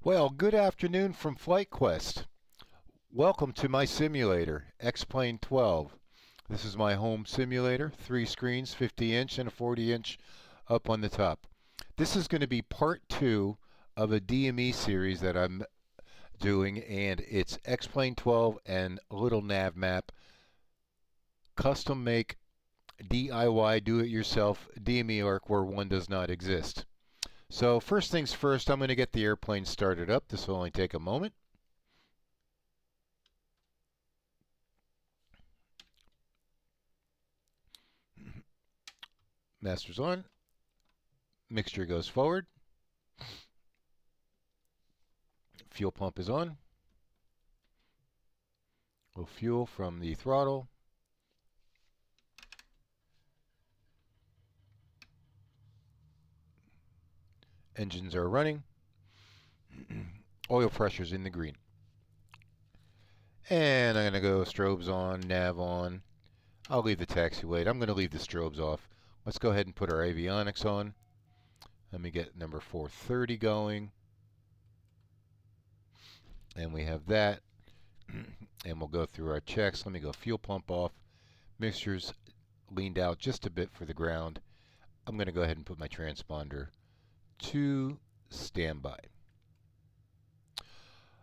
Well, good afternoon from FlightQuest. Welcome to my simulator, X-Plane 12. This is my home simulator, 3 screens, 50-inch and a 40-inch up on the top. This is going to be part 2 of a DME series that I'm doing, and it's X-Plane 12 and Little Navmap, custom make, DIY, do-it-yourself DME arc where one does not exist. So first things first, I'm going to get the airplane started up. This will only take a moment. Master's on. Mixture goes forward. Fuel pump is on. We'll fuel from the throttle. Engines are running. Oil pressure's in the green. And I'm going to go strobes on, nav on. I'll leave the taxiway. I'm going to leave the strobes off. Let's go ahead and put our avionics on. Let me get number 430 going. And we have that. And we'll go through our checks. Let me go fuel pump off. Mixture's leaned out just a bit for the ground. I'm going to go ahead and put my transponder to standby.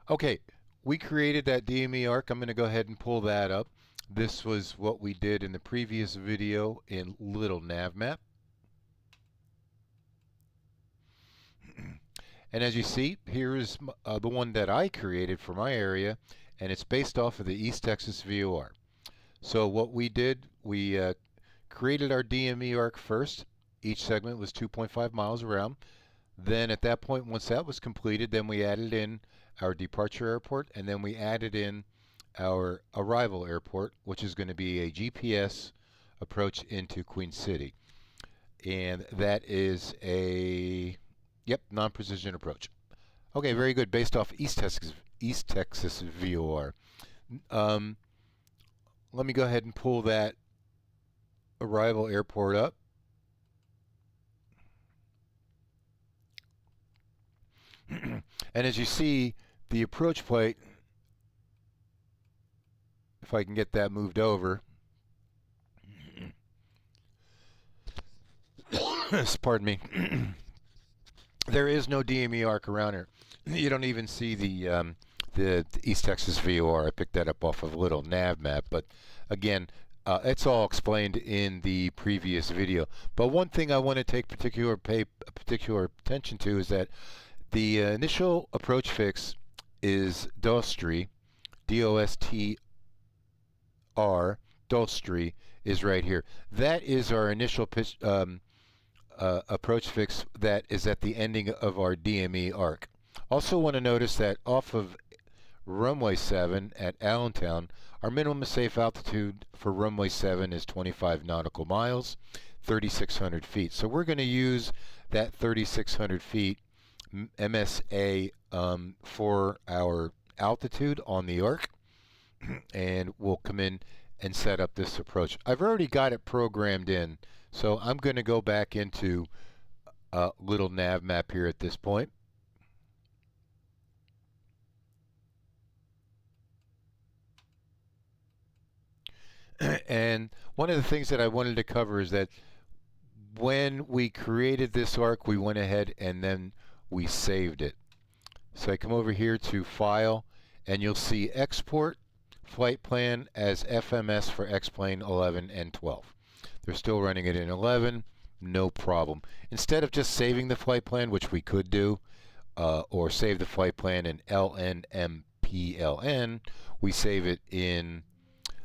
Okay, we created that DME arc. I'm going to go ahead and pull that up. This was what we did in the previous video in Little Navmap. And as you see, here is the one that I created for my area, and it's based off of the East Texas VOR. So what we did, we created our DME arc first. Each segment was 2.5 miles around. Then at that point, once that was completed, then we added in our departure airport, and then we added in our arrival airport, which is going to be a GPS approach into Queen City. And that is a, non-precision approach. Okay, very good, based off East Texas VOR. Let me go ahead and pull that arrival airport up. And as you see, the approach plate, if I can get that moved over, pardon me, there is no DME arc around here. You don't even see the East Texas VOR. I picked that up off of Little Navmap, but again, it's all explained in the previous video. But one thing I want to pay particular attention to is that the initial approach fix is Dostri, D-O-S-T-R. Dostri is right here. That is our initial approach fix that is at the ending of our DME arc. Also want to notice that off of runway 7 at Allentown, our minimum safe altitude for runway 7 is 25 nautical miles, 3,600 feet. So we're going to use that 3,600 feet MSA for our altitude on the arc, and we'll come in and set up this approach. I've already got it programmed in, so I'm going to go back into Little Navmap here at this point. And one of the things that I wanted to cover is that when we created this arc, we went ahead and then we saved it. So I come over here to File, and you'll see Export Flight Plan as FMS for X-Plane 11 and 12. They're still running it in 11, no problem. Instead of just saving the flight plan, which we could do, or save the flight plan in LNMPLN, we save it in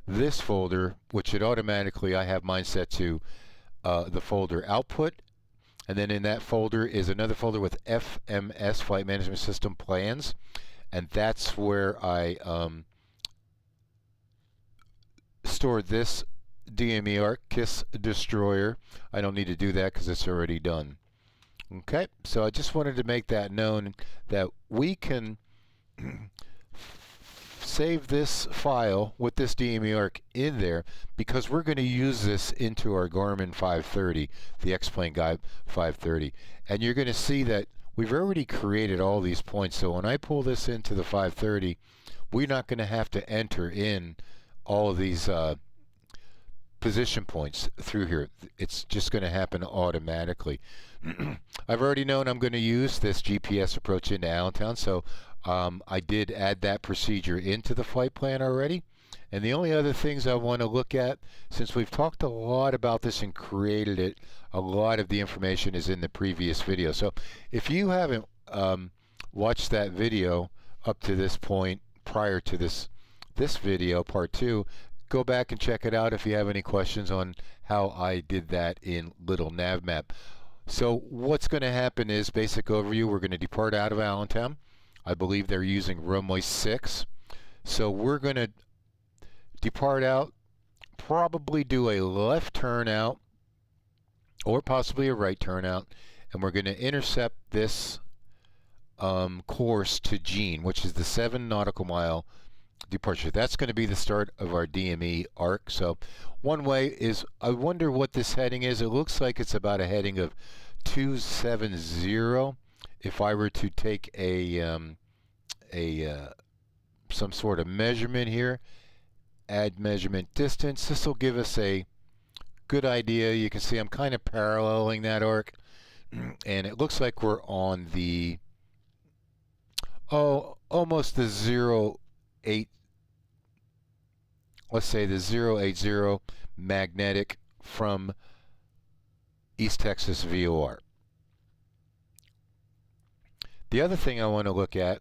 this folder, which it automatically, I have mine set to the folder output. And then in that folder is another folder with FMS, Flight Management System Plans. And that's where I stored this DME arc, KISS Destroyer. I don't need to do that because it's already done. Okay, so I just wanted to make that known that we can save this file with this DME arc in there because we're going to use this into our Garmin 530, the X-Plane Guide 530. And you're going to see that we've already created all these points. So when I pull this into the 530, we're not going to have to enter in all of these position points through here. It's just going to happen automatically. I've already known I'm going to use this GPS approach into Allentown, so I did add that procedure into the flight plan already. And the only other things I want to look at, since we've talked a lot about this and created it, a lot of the information is in the previous video. So if you haven't watched that video up to this point prior to this video, part 2, go back and check it out if you have any questions on how I did that in Little Navmap. So what's going to happen is, basic overview, we're going to depart out of Allentown. I believe they're using runway 6. So we're going to depart out, probably do a left turn out or possibly a right turn out, and we're going to intercept this course to Jean, which is the 7 nautical mile departure. That's going to be the start of our DME arc. So one way is, I wonder what this heading is. It looks like it's about a heading of 270. If I were to take some sort of measurement here, add measurement distance, this will give us a good idea. You can see I'm kind of paralleling that arc, and it looks like we're on the almost the 08, let's say the 080 magnetic from East Texas VOR. The other thing I want to look at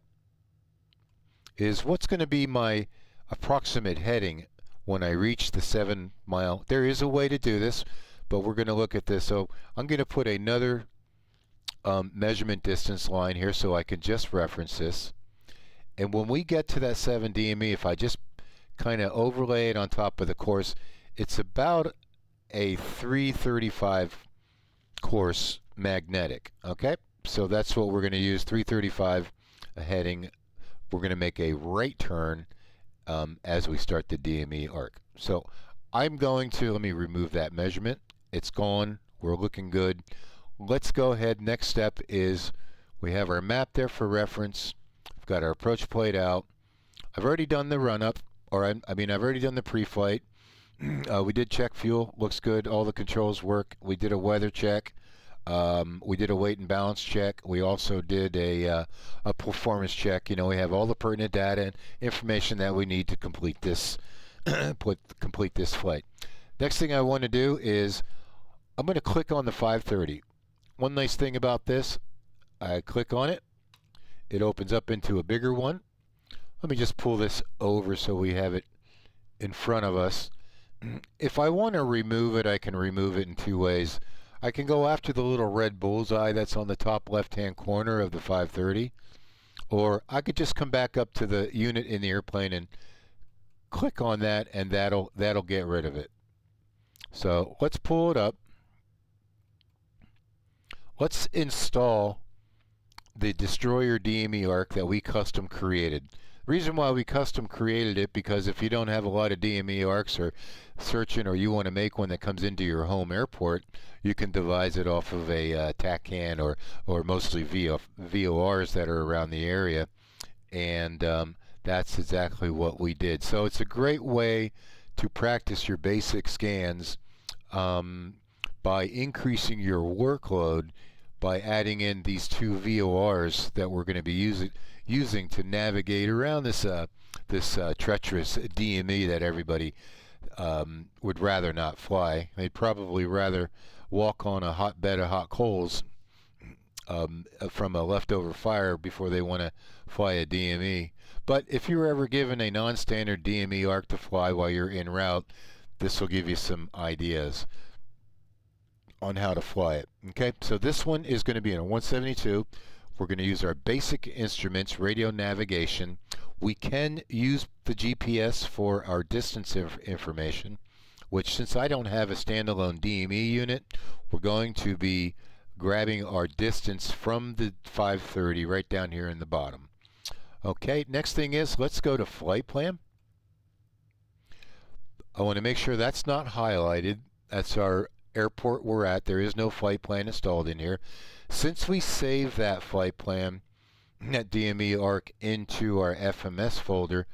is what's going to be my approximate heading when I reach the 7 mile. There is a way to do this, but we're going to look at this. So I'm going to put another measurement distance line here so I can just reference this. And when we get to that 7 DME, if I just kind of overlay it on top of the course, it's about a 335 course magnetic. Okay, so that's what we're going to use, 335 heading. We're going to make a right turn as we start the DME arc. So I'm going to, let me remove that measurement. It's gone. We're looking good. Let's go ahead. Next step is we have our map there for reference. We've got our approach plate out. I've already done the run-up, or I've already done the pre-flight. We did check fuel. Looks good. All the controls work. We did a weather check. We did a weight and balance check. We also did a performance check. You know, we have all the pertinent data and information that we need to complete this complete this flight. Next thing I want to do is I'm going to click on the 530. One nice thing about this, I click on it, it opens up into a bigger one. Let me just pull this over so we have it in front of us. If I want to remove it, I can remove it in 2 ways. I can go after the little red bullseye that's on the top left-hand corner of the 530, or I could just come back up to the unit in the airplane and click on that, and that'll get rid of it. So let's pull it up. Let's install the destroyer DME arc that we custom created. The reason why we custom created it, because if you don't have a lot of DME arcs or searching, or you want to make one that comes into your home airport, you can devise it off of a TACAN or mostly VORs that are around the area, and that's exactly what we did. So it's a great way to practice your basic scans by increasing your workload by adding in these 2 VORs that we're going to be using to navigate around this treacherous DME that everybody would rather not fly. They'd probably rather walk on a hot bed of hot coals from a leftover fire before they want to fly a DME. But if you're ever given a non-standard DME arc to fly while you're en route, this will give you some ideas on how to fly it. Okay, so this one is going to be in a 172. We're going to use our basic instruments, radio navigation. We can use the GPS for our distance information, which, since I don't have a standalone DME unit, we're going to be grabbing our distance from the 530 right down here in the bottom. Okay, next thing is, let's go to flight plan. I want to make sure that's not highlighted. That's our airport we're at. There is no flight plan installed in here. Since we saved that flight plan, that DME ARC, into our FMS folder,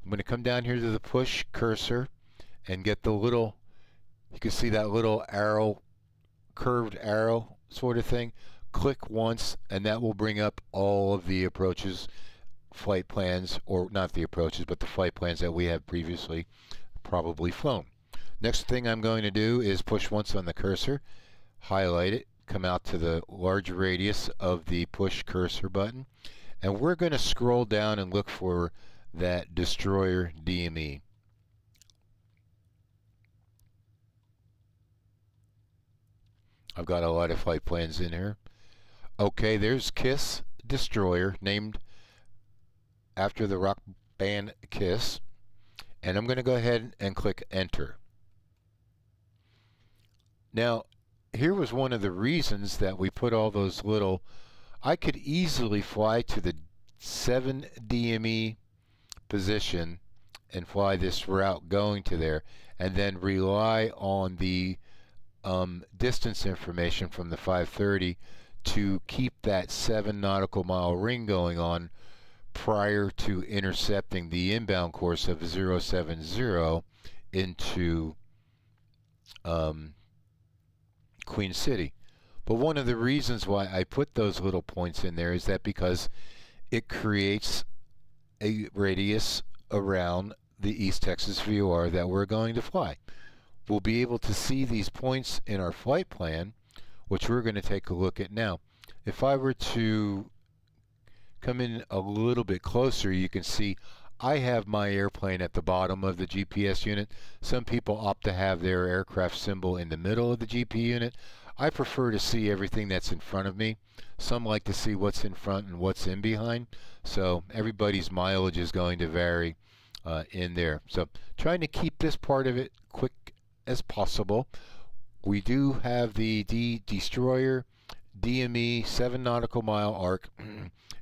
I'm going to come down here to the push cursor and get the little, you can see that little arrow, curved arrow sort of thing. Click once and that will bring up all of the approaches, flight plans, or not the approaches, but the flight plans that we have previously probably flown. Next thing I'm going to do is push once on the cursor, highlight it, come out to the large radius of the push cursor button, and we're going to scroll down and look for that destroyer DME. I've got a lot of flight plans in here. Okay, there's KISS destroyer, named after the rock band KISS, and I'm going to go ahead and click enter. Now, here was one of the reasons that we put all those little, I could easily fly to the 7 DME position and fly this route going to there, and then rely on the distance information from the 530 to keep that 7 nautical mile ring going on prior to intercepting the inbound course of 070 into Queen City. But one of the reasons why I put those little points in there is that because it creates a radius around the East Texas VOR that we're going to fly. We'll be able to see these points in our flight plan, which we're going to take a look at now. If I were to come in a little bit closer, you can see I have my airplane at the bottom of the GPS unit. Some people opt to have their aircraft symbol in the middle of the GP unit. I prefer to see everything that's in front of me. Some like to see what's in front and what's in behind. So everybody's mileage is going to vary in there. So trying to keep this part of it quick as possible. We do have the destroyer DME 7 nautical mile arc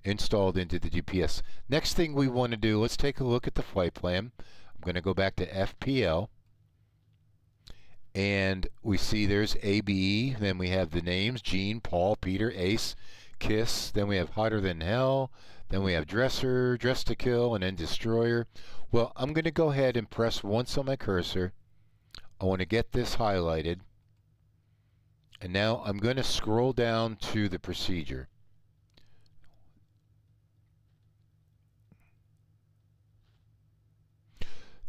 installed into the GPS. Next thing we want to do, let's take a look at the flight plan. I'm going to go back to FPL, and we see there's ABE, then we have the names Gene, Paul, Peter, Ace, KISS, then we have Hotter Than Hell, then we have Dresser, Dress to Kill, and then Destroyer. Well, I'm going to go ahead and press once on my cursor. I want to get this highlighted, and now I'm going to scroll down to the procedure.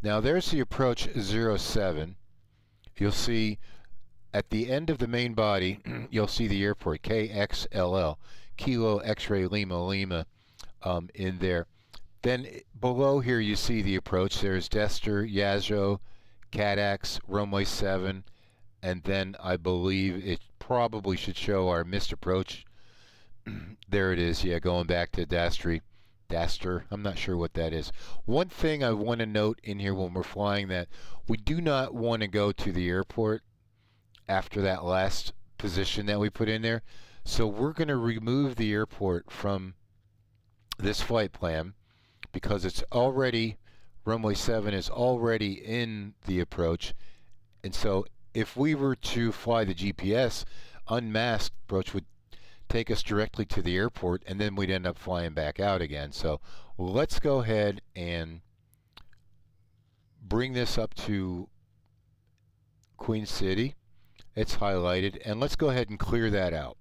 Now there's the approach 07. You'll see at the end of the main body, you'll see the airport KXLL, Kilo X-Ray Lima Lima, in there. Then below here you see the approach. There's Dester, Yazoo, CADX, runway 7, and then I believe it probably should show our missed approach. There it is, yeah, going back to Daster, I'm not sure what that is. One thing I want to note in here when we're flying, that we do not want to go to the airport after that last position that we put in there. So we're going to remove the airport from this flight plan because it's already, runway 7 is already in the approach. And so if we were to fly the GPS, unmasked approach would take us directly to the airport, and then we'd end up flying back out again. So let's go ahead and bring this up to Queen City. It's highlighted, and let's go ahead and clear that out.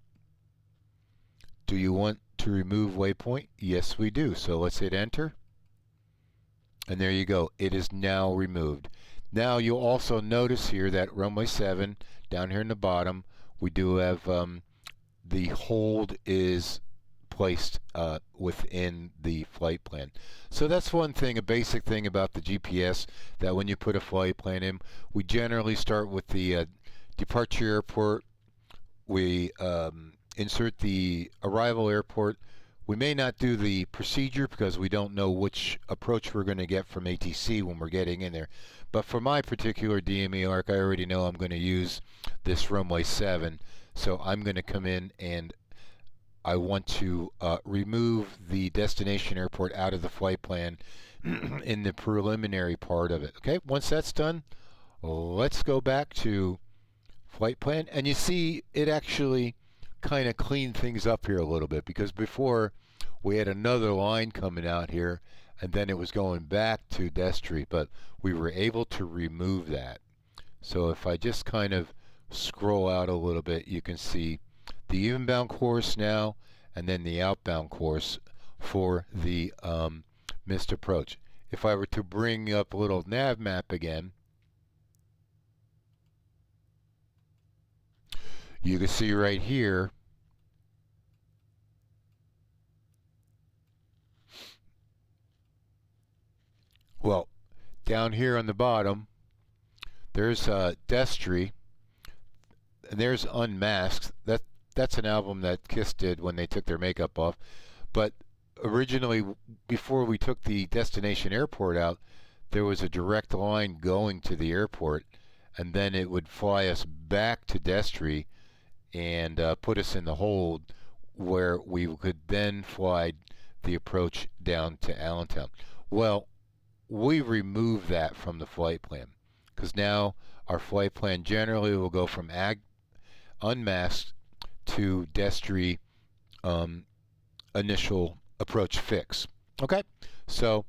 Do you want to remove waypoint? Yes, we do. So let's hit enter, and there you go. It is now removed. Now you'll also notice here that runway 7 down here in the bottom, we do have the hold is placed within the flight plan. So that's one thing, a basic thing about the GPS, that when you put a flight plan in, we generally start with the departure airport. We insert the arrival airport. We may not do the procedure because we don't know which approach we're going to get from ATC when we're getting in there. But for my particular DME arc, I already know I'm going to use this runway 7. So I'm going to come in and I want to remove the destination airport out of the flight plan in the preliminary part of it. Okay, once that's done, let's go back to flight plan, and you see it actually kind of cleaned things up here a little bit, because before we had another line coming out here and then it was going back to Destry, but we were able to remove that. So if I just kind of scroll out a little bit, you can see the inbound course now and then the outbound course for the missed approach. If I were to bring up Little Navmap again, you can see right here well, down here on the bottom, there's Destry, and there's Unmasked. That's an album that Kiss did when they took their makeup off. But originally, before we took the destination airport out, there was a direct line going to the airport, and then it would fly us back to Destry and put us in the hold, where we could then fly the approach down to Allentown. Well, we removed that from the flight plan, because now our flight plan generally will go from unmasked to Destry initial approach fix. Okay, so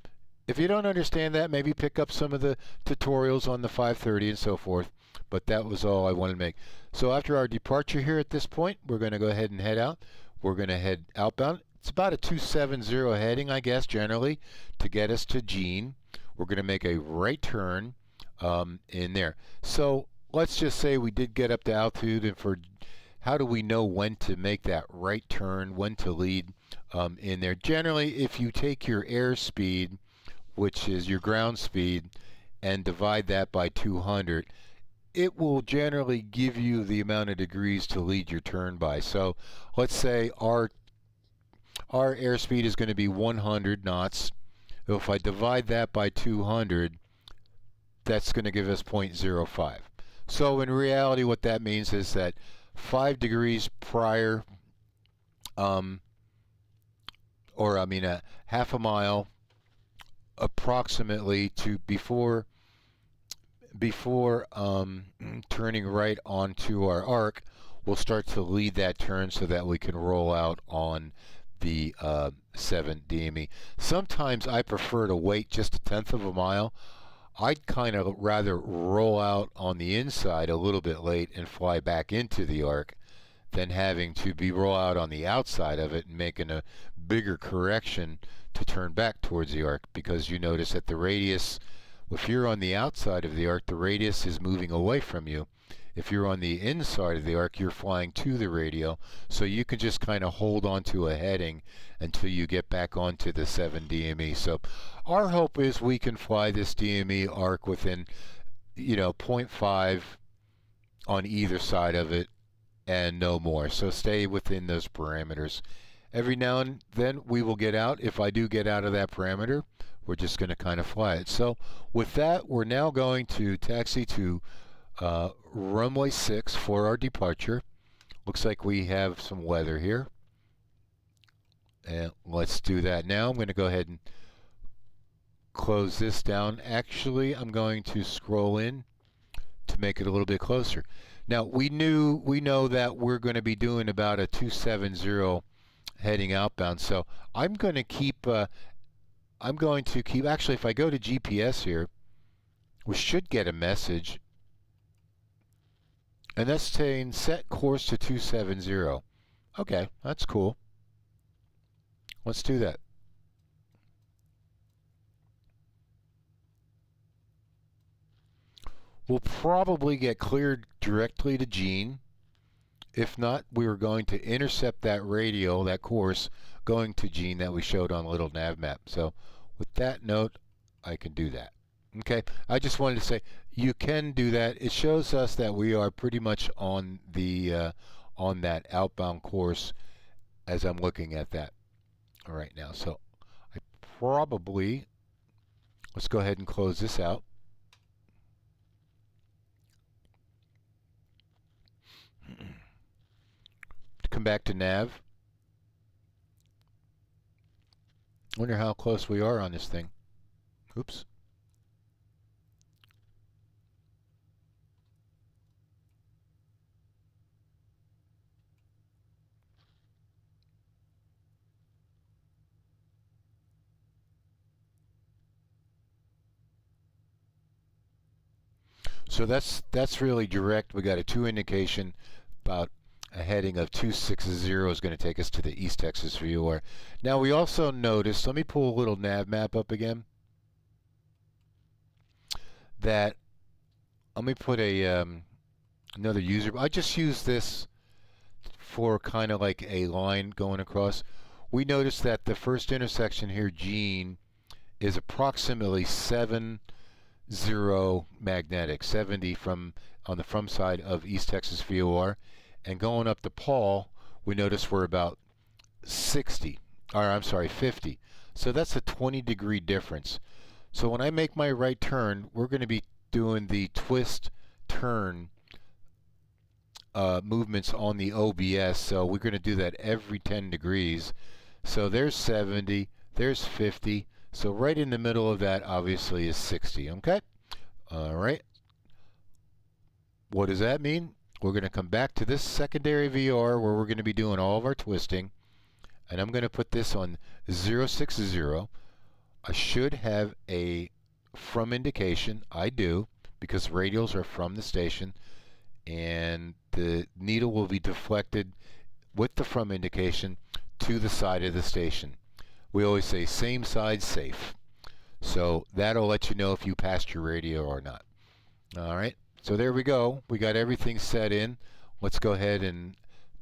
if you don't understand that, maybe pick up some of the tutorials on the 530 and so forth, but that was all I wanted to make. So after our departure here at this point, we're going to go ahead and head out. We're going to head outbound. It's about a 270 heading, I guess, generally, to get us to Jean. We're going to make a right turn in there. So let's just say we did get up to altitude, and for how do we know when to make that right turn, when to lead in there? Generally, if you take your airspeed, which is your ground speed, and divide that by 200, it will generally give you the amount of degrees to lead your turn by. So let's say our airspeed is going to be 100 knots. If I divide that by 200, that's going to give us 0.05. So in reality, what that means is that 5 degrees prior, a half a mile approximately to before turning right onto our arc, we'll start to lead that turn so that we can roll out on the 7 DME. Sometimes I prefer to wait just a tenth of a mile. I'd kind of rather roll out on the inside a little bit late and fly back into the arc than having to be roll out on the outside of it and making a bigger correction to turn back towards the arc, because you notice that the radius, if you're on the outside of the arc, the radius is moving away from you. If you're on the inside of the arc, you're flying to the radio, so you can just kind of hold on to a heading until you get back onto the 7 DME. So our hope is we can fly this DME arc within, 0.5 on either side of it and no more. So stay within those parameters. Every now and then we will get out. If I do get out of that parameter, we're just going to kind of fly it. So with that, we're now going to taxi to runway 6 for our departure. Looks like we have some weather here, and let's do that now. I'm going to go ahead and close this down. Actually, I'm going to scroll in to make it a little bit closer. Now we know that we're going to be doing about a 270 heading outbound, so I'm going to keep actually, if I go to GPS here, we should get a message, and that's saying set course to 270. Okay, that's cool. Let's do that. We'll probably get cleared directly to Jean. If not, we were going to intercept that radio, that course, going to Jean that we showed on Little Navmap. So with that note, I can do that. Okay, I just wanted to say you can do that. It shows us that we are pretty much on the on that outbound course as I'm looking at that right now. So I probably, let's go ahead and close this out. Come back to nav. Wonder how close we are on this thing. Oops. So that's really direct. We got a 2 indication, about a heading of 260 is going to take us to the East Texas VOR. Now we also noticed, let me pull a little nav map up again, that let me put a another user. I just use this for kind of like a line going across. We noticed that the first intersection here, Gene, is approximately 70 magnetic, 70 from on the from side of East Texas VOR, and going up to Paul, we notice we're about 60, or I'm sorry, 50. So that's a 20-degree difference. So when I make my right turn, we're going to be doing the twist turn movements on the OBS. So we're going to do that every 10 degrees. So there's 70, there's 50. So right in the middle of that obviously is 60, okay? All right. What does that mean? We're going to come back to this secondary VOR where we're going to be doing all of our twisting. And I'm going to put this on 060. I should have a from indication. I do, because radials are from the station. And the needle will be deflected with the from indication to the side of the station. We always say same side safe. So that'll let you know if you passed your radio or not. All right, so there we go. We got everything set in. Let's go ahead and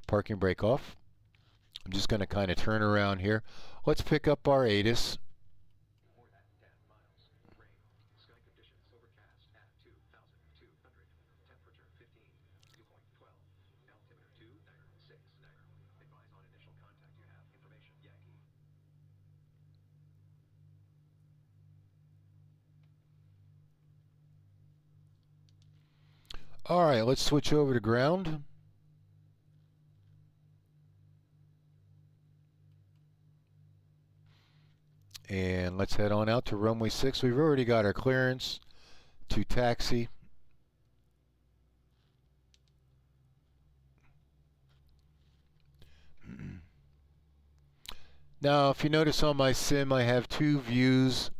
parking brake off. I'm just going to kind of turn around here. Let's pick up our ATIS. All right, let's switch over to ground. And let's head on out to runway 6. We've already got our clearance to taxi. Now, if you notice on my sim, I have 2 views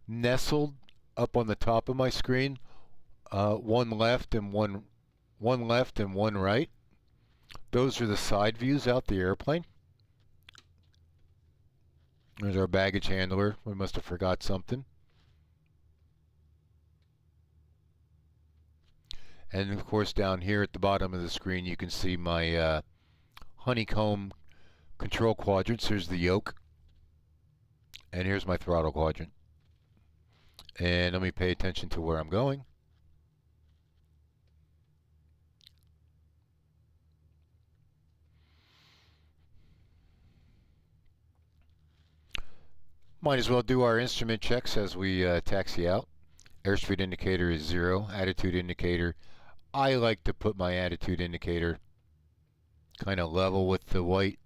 nestled up on the top of my screen. One left and one right. Those are the side views out the airplane. There's our baggage handler. We must have forgot something. And of course down here at the bottom of the screen you can see my honeycomb control quadrants. Here's the yoke. And here's my throttle quadrant. And let me pay attention to where I'm going. Might as well do our instrument checks as we taxi out. Airspeed indicator is 0. Attitude indicator, I like to put my attitude indicator kind of level with the white.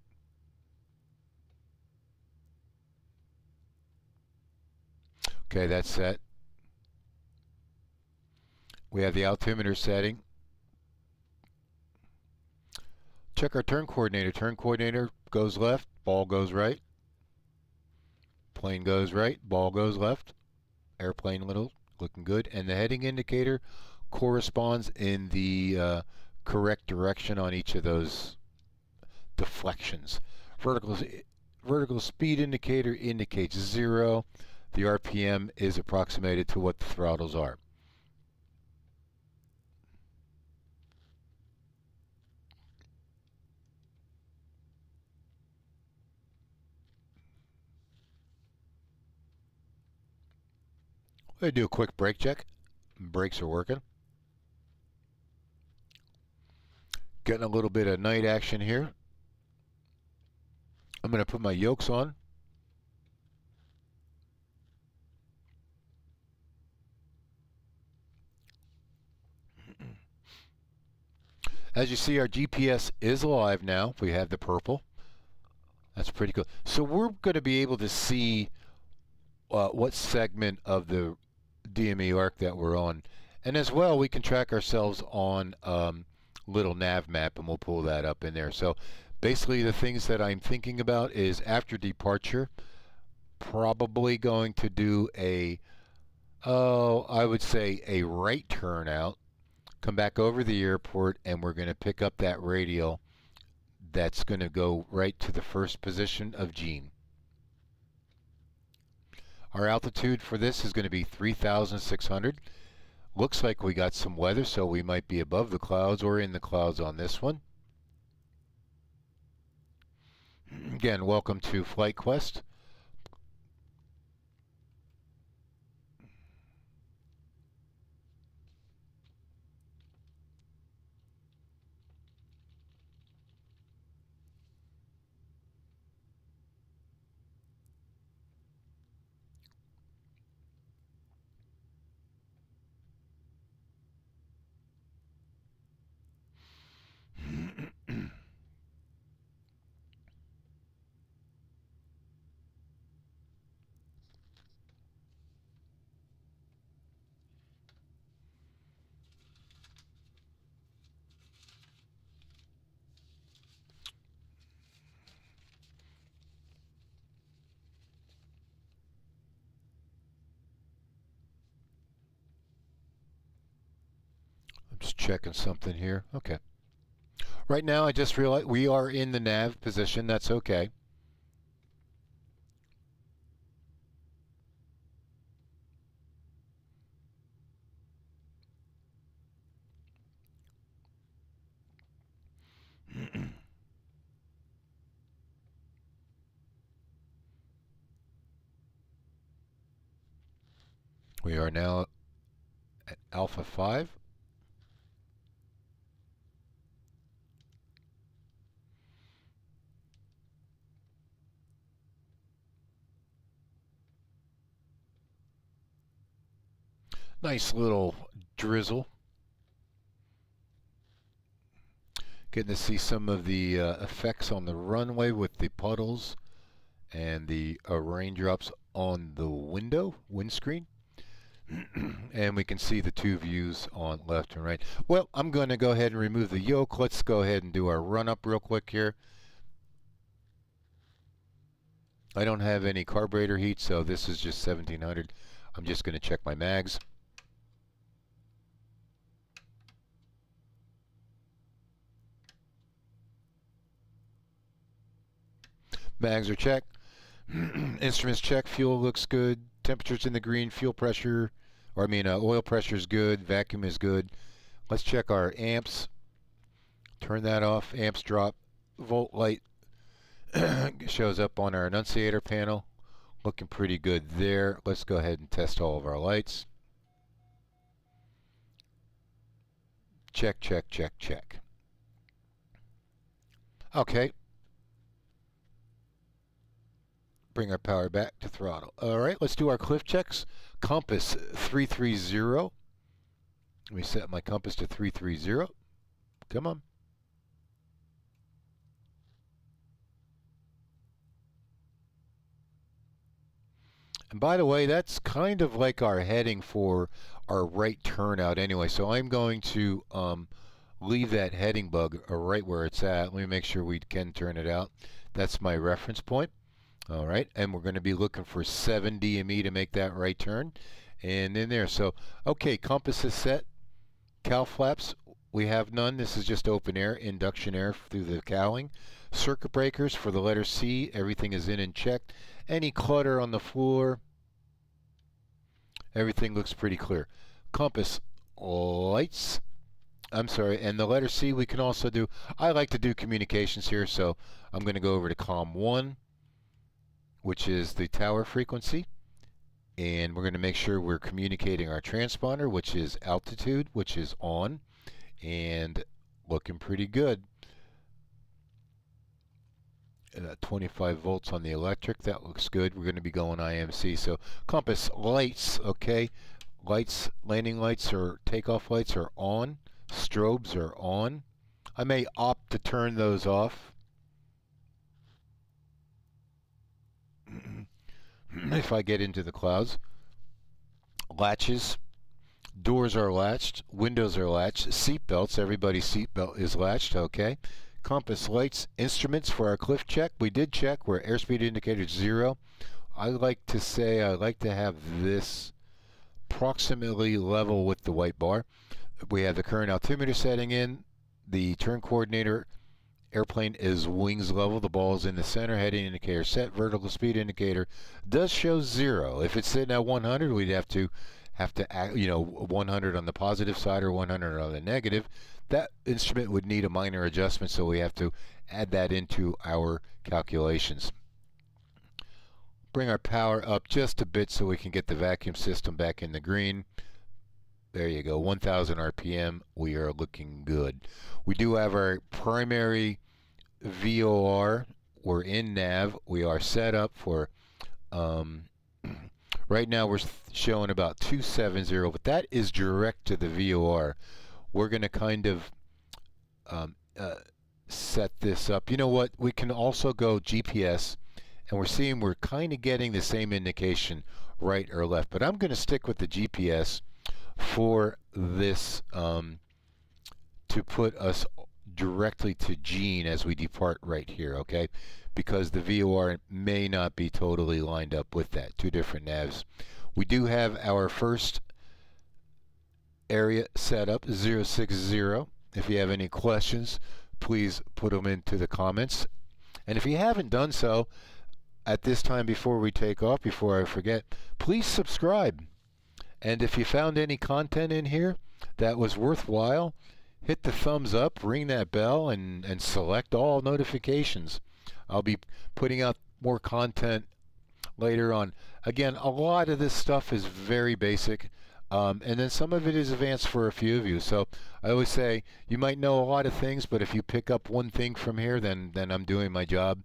Okay, that's set. We have the altimeter setting. Check our turn coordinator. Turn coordinator goes left, ball goes right. Plane goes right, ball goes left. Airplane looking good. And the heading indicator corresponds in the correct direction on each of those deflections. Vertical speed indicator indicates 0. The RPM is approximated to what the throttles are. I'm going to do a quick brake check. Brakes are working. Getting a little bit of night action here. I'm going to put my yokes on. As you see, our GPS is alive now. We have the purple. That's pretty cool. So we're going to be able to see what segment of the DME arc that we're on. And as well, we can track ourselves on Little Navmap, and we'll pull that up in there. So basically the things that I'm thinking about is after departure, probably going to do a Oh, I would say a right turnout, come back over the airport, and we're going to pick up that radial that's going to go right to the first position of Gene. Our altitude for this is going to be 3,600. Looks like we got some weather, so we might be above the clouds or in the clouds on this one. Again, welcome to Flight Quest. I'm just checking something here. Okay. Right now, I just realized we are in the nav position. That's okay. We are now at Alpha 5. Nice little drizzle. Getting to see some of the effects on the runway with the puddles and the raindrops on the windscreen. And we can see the two views on left and right. Well, I'm going to go ahead and remove the yoke. Let's go ahead and do our run up real quick here. I don't have any carburetor heat, so this is just 1700. I'm just going to check my mags. Mags are checked. Instruments checked. Fuel looks good. Temperature's in the green. Fuel pressure, oil pressure is good. Vacuum is good. Let's check our amps. Turn that off. Amps drop. Volt light shows up on our annunciator panel. Looking pretty good there. Let's go ahead and test all of our lights. Check, check, check, check. Okay. Bring our power back to throttle. All right, let's do our cliff checks. Compass 330. Let me set my compass to 330. Come on. And by the way, that's kind of like our heading for our right turnout anyway. So I'm going to leave that heading bug right where it's at. Let me make sure we can turn it out. That's my reference point. All right, and we're going to be looking for 7 DME to make that right turn. And in there, so, okay, compass is set. Cowl flaps, we have none. This is just open air, induction air through the cowling. Circuit breakers for the letter C, everything is in and checked. Any clutter on the floor, everything looks pretty clear. Compass lights, I'm sorry, and the letter C we can also do. I like to do communications here, so I'm going to go over to COM 1. Which is the tower frequency, and we're going to make sure we're communicating our transponder, which is altitude, which is on, and looking pretty good. 25 volts on the electric, that looks good. We're going to be going IMC. So compass lights, okay, lights, landing lights or takeoff lights are on, strobes are on. I may opt to turn those off if I get into the clouds. Latches, doors are latched, windows are latched, seat belts, everybody's seat belt is latched, okay. Compass lights, instruments for our cliff check. We did check where airspeed indicator is 0. I like to say I like to have this approximately level with the white bar. We have the current altimeter setting in. The turn coordinator airplane is wings level. The ball is in the center. Heading indicator set. Vertical speed indicator does show 0. If it's sitting at 100, we'd have to act, 100 on the positive side or 100 on the negative. That instrument would need a minor adjustment, so we have to add that into our calculations. Bring our power up just a bit so we can get the vacuum system back in the green. There you go, 1000 RPM. We are looking good. We do have our primary VOR. We're in nav. We are set up for, right now we're showing about 270, but that is direct to the VOR. We're going to kind of set this up. You know what? We can also go GPS, and we're seeing we're kind of getting the same indication right or left. But I'm going to stick with the GPS for this to put us directly to Gene as we depart right here, okay? Because the VOR may not be totally lined up with that. Two different navs. We do have our first area set up, 060. If you have any questions, please put them into the comments. And if you haven't done so, at this time before we take off, before I forget, please subscribe. And if you found any content in here that was worthwhile, hit the thumbs up, ring that bell, and select all notifications. I'll be putting out more content later on. Again, a lot of this stuff is very basic, and then some of it is advanced for a few of you. So I always say you might know a lot of things, but if you pick up one thing from here, then I'm doing my job.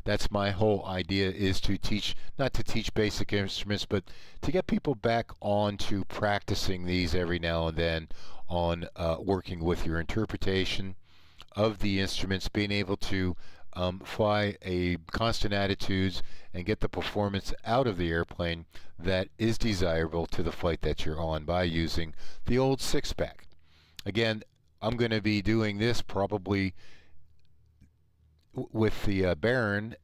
That's my whole idea, is to teach, not to teach basic instruments, but to get people back on to practicing these every now and then on working with your interpretation of the instruments, being able to fly a constant attitudes and get the performance out of the airplane that is desirable to the flight that you're on by using the old six-pack. Again, I'm going to be doing this probably with the Baron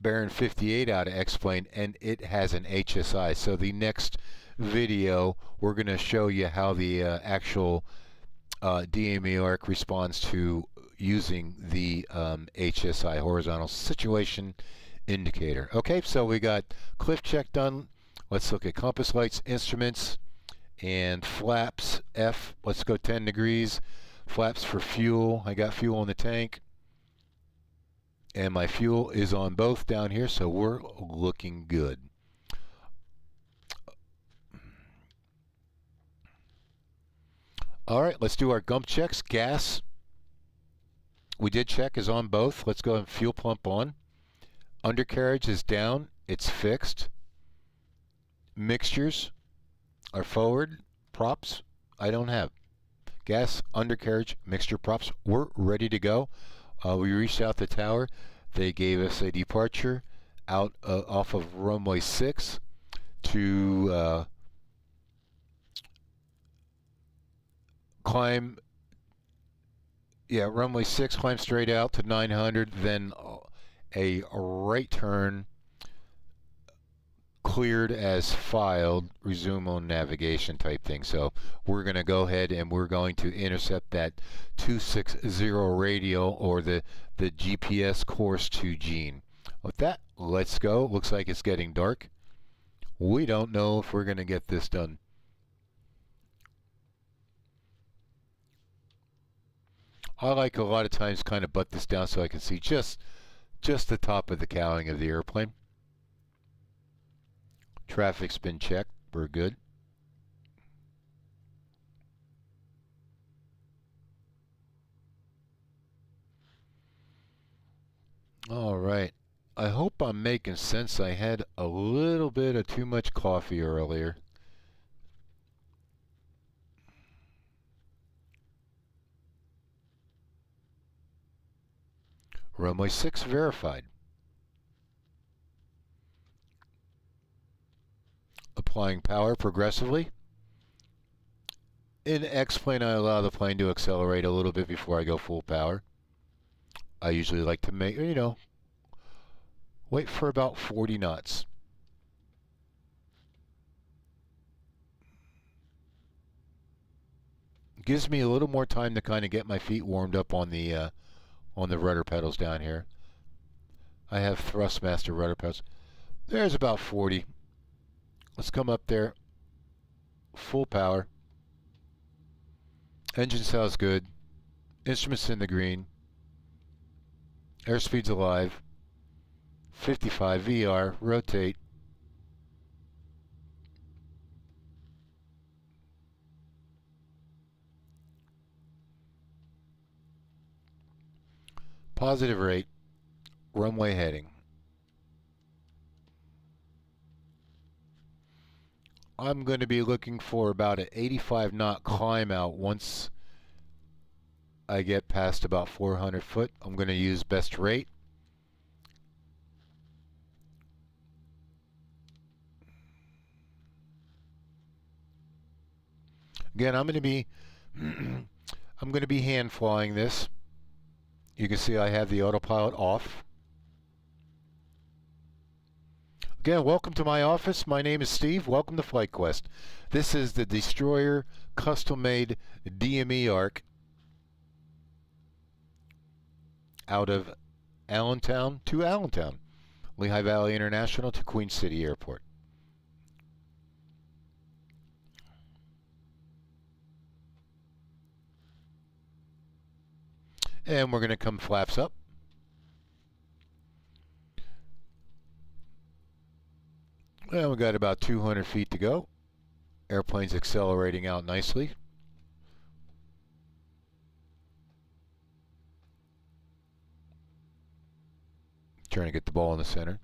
58 out of X-Plane, and it has an HSI. So the next video, we're going to show you how the actual DME arc responds to using the HSI, horizontal situation indicator. Okay, so we got cliff check done. Let's look at compass lights, instruments, and flaps. F, let's go 10 degrees. Flaps for fuel. I got fuel in the tank, and my fuel is on both down here, so we're looking good. All right, let's do our gump checks. Gas, we did check, is on both. Let's go and fuel pump on. Undercarriage is down, it's fixed. Mixtures are forward. Props, I don't have. Gas, undercarriage, mixture, props, we're ready to go. We reached out the tower. They gave us a departure out off of runway 6 to climb, runway 6, climb straight out to 900, then a right turn, cleared as filed, resume on navigation type thing. So we're going to go ahead and we're going to intercept that 260 radial, or the GPS course to Gene. With that, let's go. Looks like it's getting dark. We don't know if we're going to get this done. I like a lot of times kind of butt this down so I can see just the top of the cowling of the airplane. Traffic's been checked. We're good. All right. I hope I'm making sense. I had a little bit of too much coffee earlier. Runway 6 verified. Applying power progressively. In X-Plane, I allow the plane to accelerate a little bit before I go full power. I usually like to make, wait for about 40 knots. gives me a little more time to kind of get my feet warmed up on the rudder pedals down here. I have Thrustmaster rudder pedals. There's about 40. Let's come up there. Full power. Engine sounds good. Instruments in the green. Airspeed's alive. 55 VR. Rotate. Positive rate. Runway heading. I'm going to be looking for about an 85 knot climb out once I get past about 400 foot. I'm going to use best rate. Again, I'm going to be hand flying this. You can see I have the autopilot off. Again, welcome to my office. My name is Steve. Welcome to Flight Quest. This is the Destroyer custom-made DME arc out of Allentown to Allentown, Lehigh Valley International to Queen City Airport. And we're going to come flaps up. And we got about 200 feet to go. Airplane's accelerating out nicely. Trying to get the ball in the center.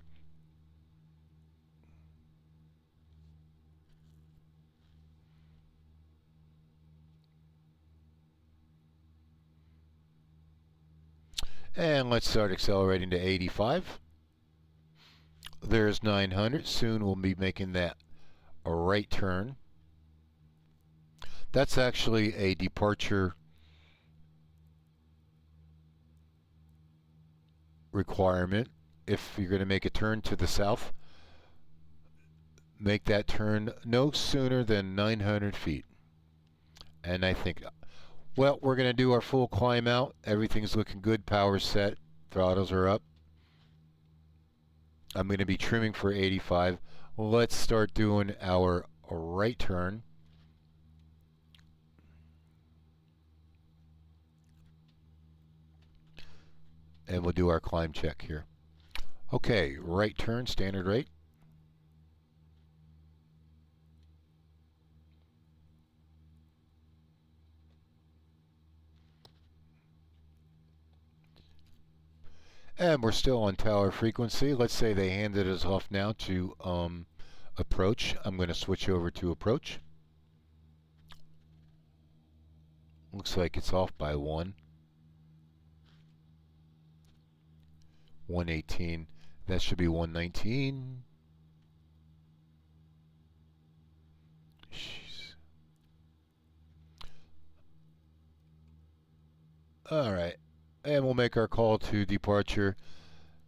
And let's start accelerating to 85. There's 900. Soon we'll be making that a right turn. That's actually a departure requirement. If you're going to make a turn to the south, make that turn no sooner than 900 feet. And I think, well, we're going to do our full climb out. Everything's looking good. Power's set. Throttles are up. I'm going to be trimming for 85. Let's start doing our right turn. And we'll do our climb check here. Okay, right turn, standard rate. And we're still on tower frequency. Let's say they handed us off now to approach. I'm going to switch over to approach. Looks like it's off by 118. That should be 119. Jeez. All right. And we'll make our call to departure.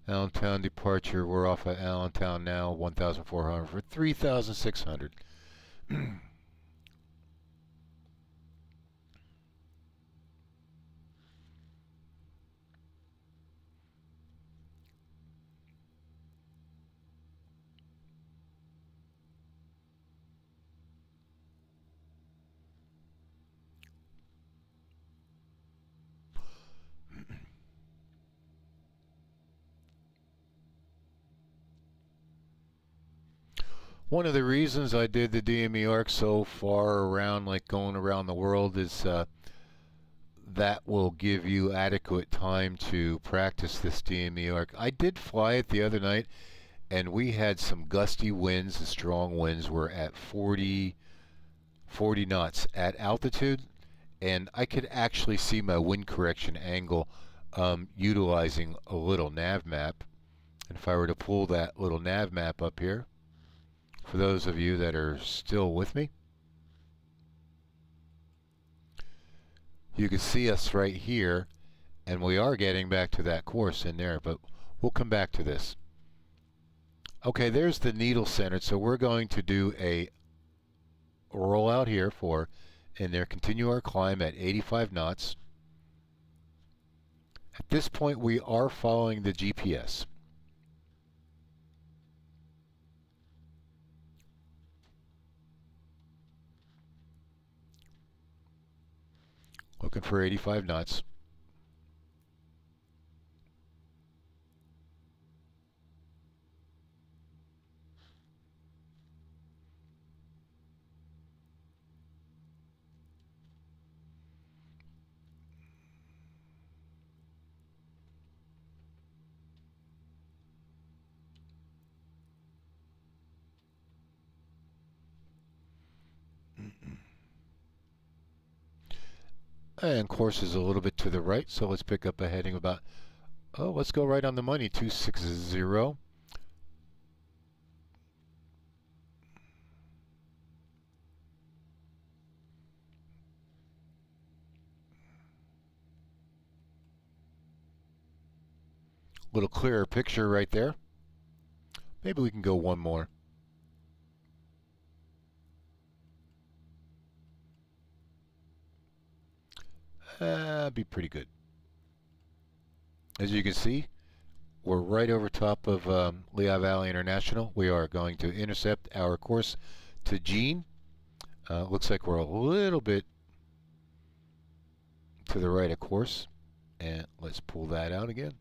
Allentown departure. We're off at Allentown now. 1,400 for 3,600. One of the reasons I did the DME arc so far around, like going around the world, is that will give you adequate time to practice this DME arc. I did fly it the other night, and we had some gusty winds. The strong winds were at 40 knots at altitude, and I could actually see my wind correction angle utilizing a Little Navmap. And if I were to pull that Little Navmap up here, for those of you that are still with me, you can see us right here, and we are getting back to that course in there, but we'll come back to this. Okay, there's the needle center, so we're going to do a rollout here for in there, continue our climb at 85 knots. At this point, we are following the GPS. Looking for 85 knots. And course is a little bit to the right, so let's pick up a heading about, let's go right on the money, 260. Little clearer picture right there. Maybe we can go one more. Be pretty good. As you can see, we're right over top of Lehigh Valley International. We are going to intercept our course to Jean. Looks like we're a little bit to the right of course. And let's pull that out again.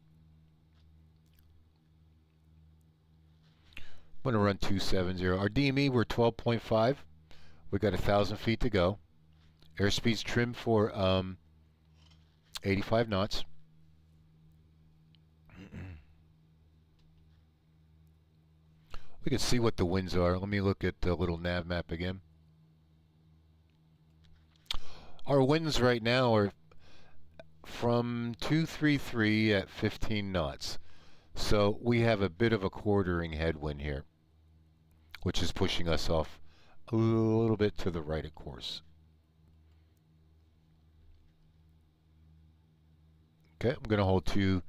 I'm going to run 270. Our DME, we're 12.5. We got 1,000 feet to go. Airspeed's trimmed for 85 knots. We can see what the winds are. Let me look at the Little Navmap again. Our winds right now are from 233 at 15 knots. So we have a bit of a quartering headwind here, which is pushing us off a little bit to the right of course. Okay, I'm going to hold I'm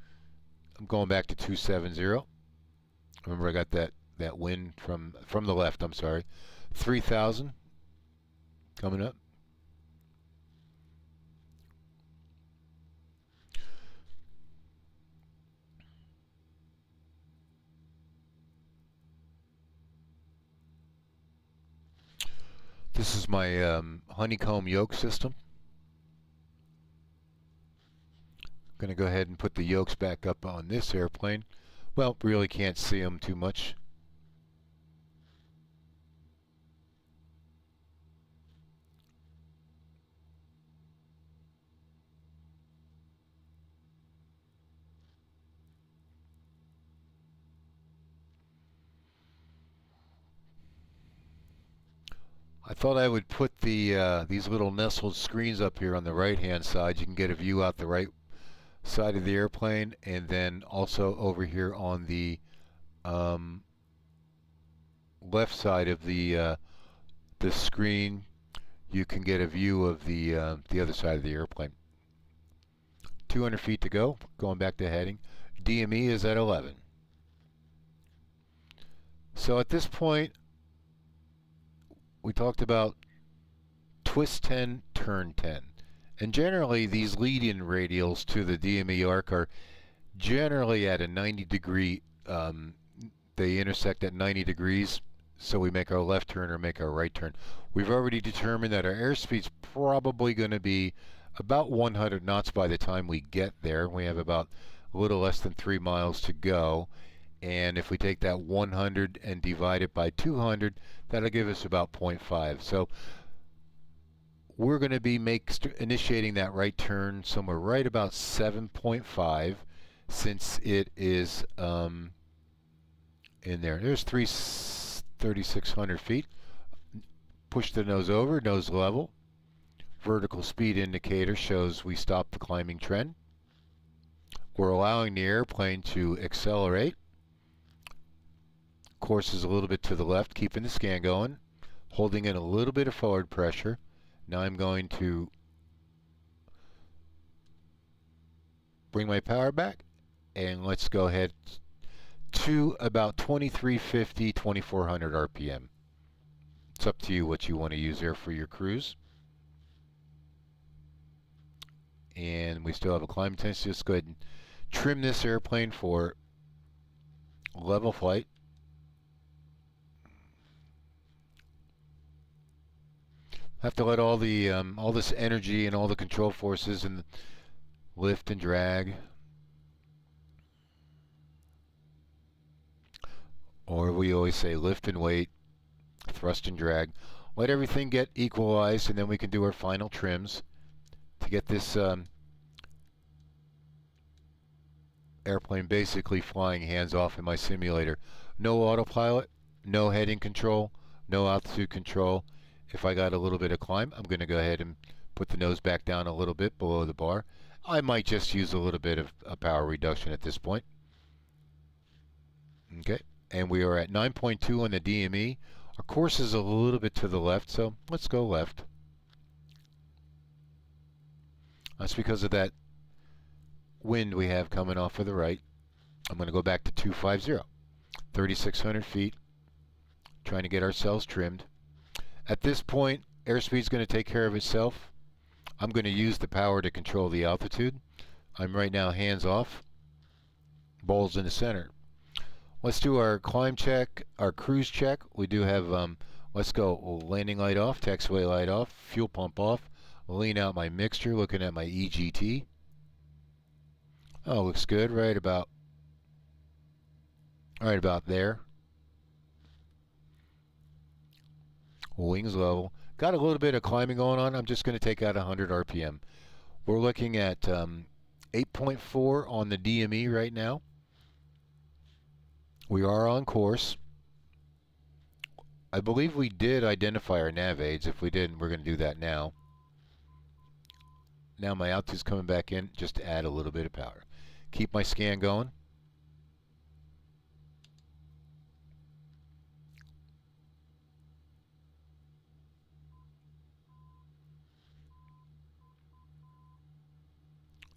going back to 270. Remember, I got that wind from the left, I'm sorry. 3,000 coming up. This is my honeycomb yoke system. Going to go ahead and put the yokes back up on this airplane. Well, really can't see them too much. I thought I would put these little nestled screens up here on the right-hand side. You can get a view out the right side of the airplane, and then also over here on the left side of the screen, you can get a view of the other side of the airplane. 200 feet to go. Going back to heading. DME is at 11. So at this point, we talked about twist 10, turn 10. And generally, these lead-in radials to the DME arc are generally at a 90-degree, they intersect at 90 degrees, so we make our left turn or make our right turn. We've already determined that our airspeed's probably going to be about 100 knots by the time we get there. We have about a little less than 3 miles to go. And if we take that 100 and divide it by 200, that'll give us about 0.5. So we're going to be initiating that right turn somewhere right about 7.5, since it is in there. There's 3,600 feet. Push the nose over, nose level. Vertical speed indicator shows we stopped the climbing trend. We're allowing the airplane to accelerate. Course is a little bit to the left, keeping the scan going, holding in a little bit of forward pressure. Now I'm going to bring my power back, and let's go ahead to about 2350, 2400 RPM. It's up to you what you want to use there for your cruise. and we still have a climb intensity. Let's go ahead and trim this airplane for level flight. Have to let all the all this energy and all the control forces and lift and drag, or we always say lift and weight, thrust and drag. Let everything get equalized, and then we can do our final trims to get this airplane basically flying hands off in my simulator. No autopilot, no heading control, no altitude control. If I got a little bit of climb, I'm going to go ahead and put the nose back down a little bit below the bar. I might just use a little bit of a power reduction at this point. Okay, and we are at 9.2 on the DME. Our course is a little bit to the left, so let's go left. That's because of that wind we have coming off of the right. I'm going to go back to 250, 3,600 feet, trying to get ourselves trimmed. At this point, airspeed is going to take care of itself. I'm going to use the power to control the altitude. I'm right now hands off, balls in the center. Let's do our climb check, our cruise check. We do have, let's go landing light off, taxiway light off, fuel pump off, lean out my mixture, looking at my EGT. Oh, looks good, right about there. Wings level. Got a little bit of climbing going on. I'm just going to take out 100 RPM. We're looking at 8.4 on the DME right now. We are on course. I believe we did identify our nav aids. If we didn't, we're going to do that now. Now my altitude's coming back in just to add a little bit of power. Keep my scan going.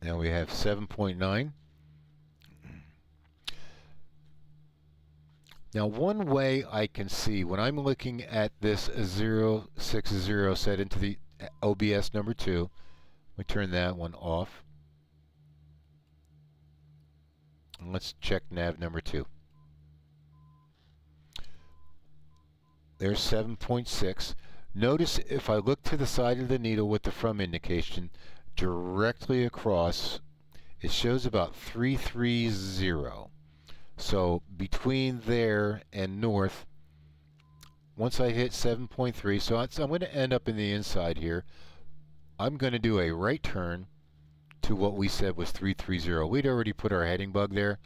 Now we have 7.9. Now one way I can see when I'm looking at this 060 set into the OBS number 2, we turn that one off. And let's check nav number 2. There's 7.6. Notice if I look to the side of the needle with the from indication, directly across, it shows about 330. So between there and north, once I hit 7.3, so I'm going to end up in the inside here. I'm going to do a right turn to what we said was 330. We'd already put our heading bug there,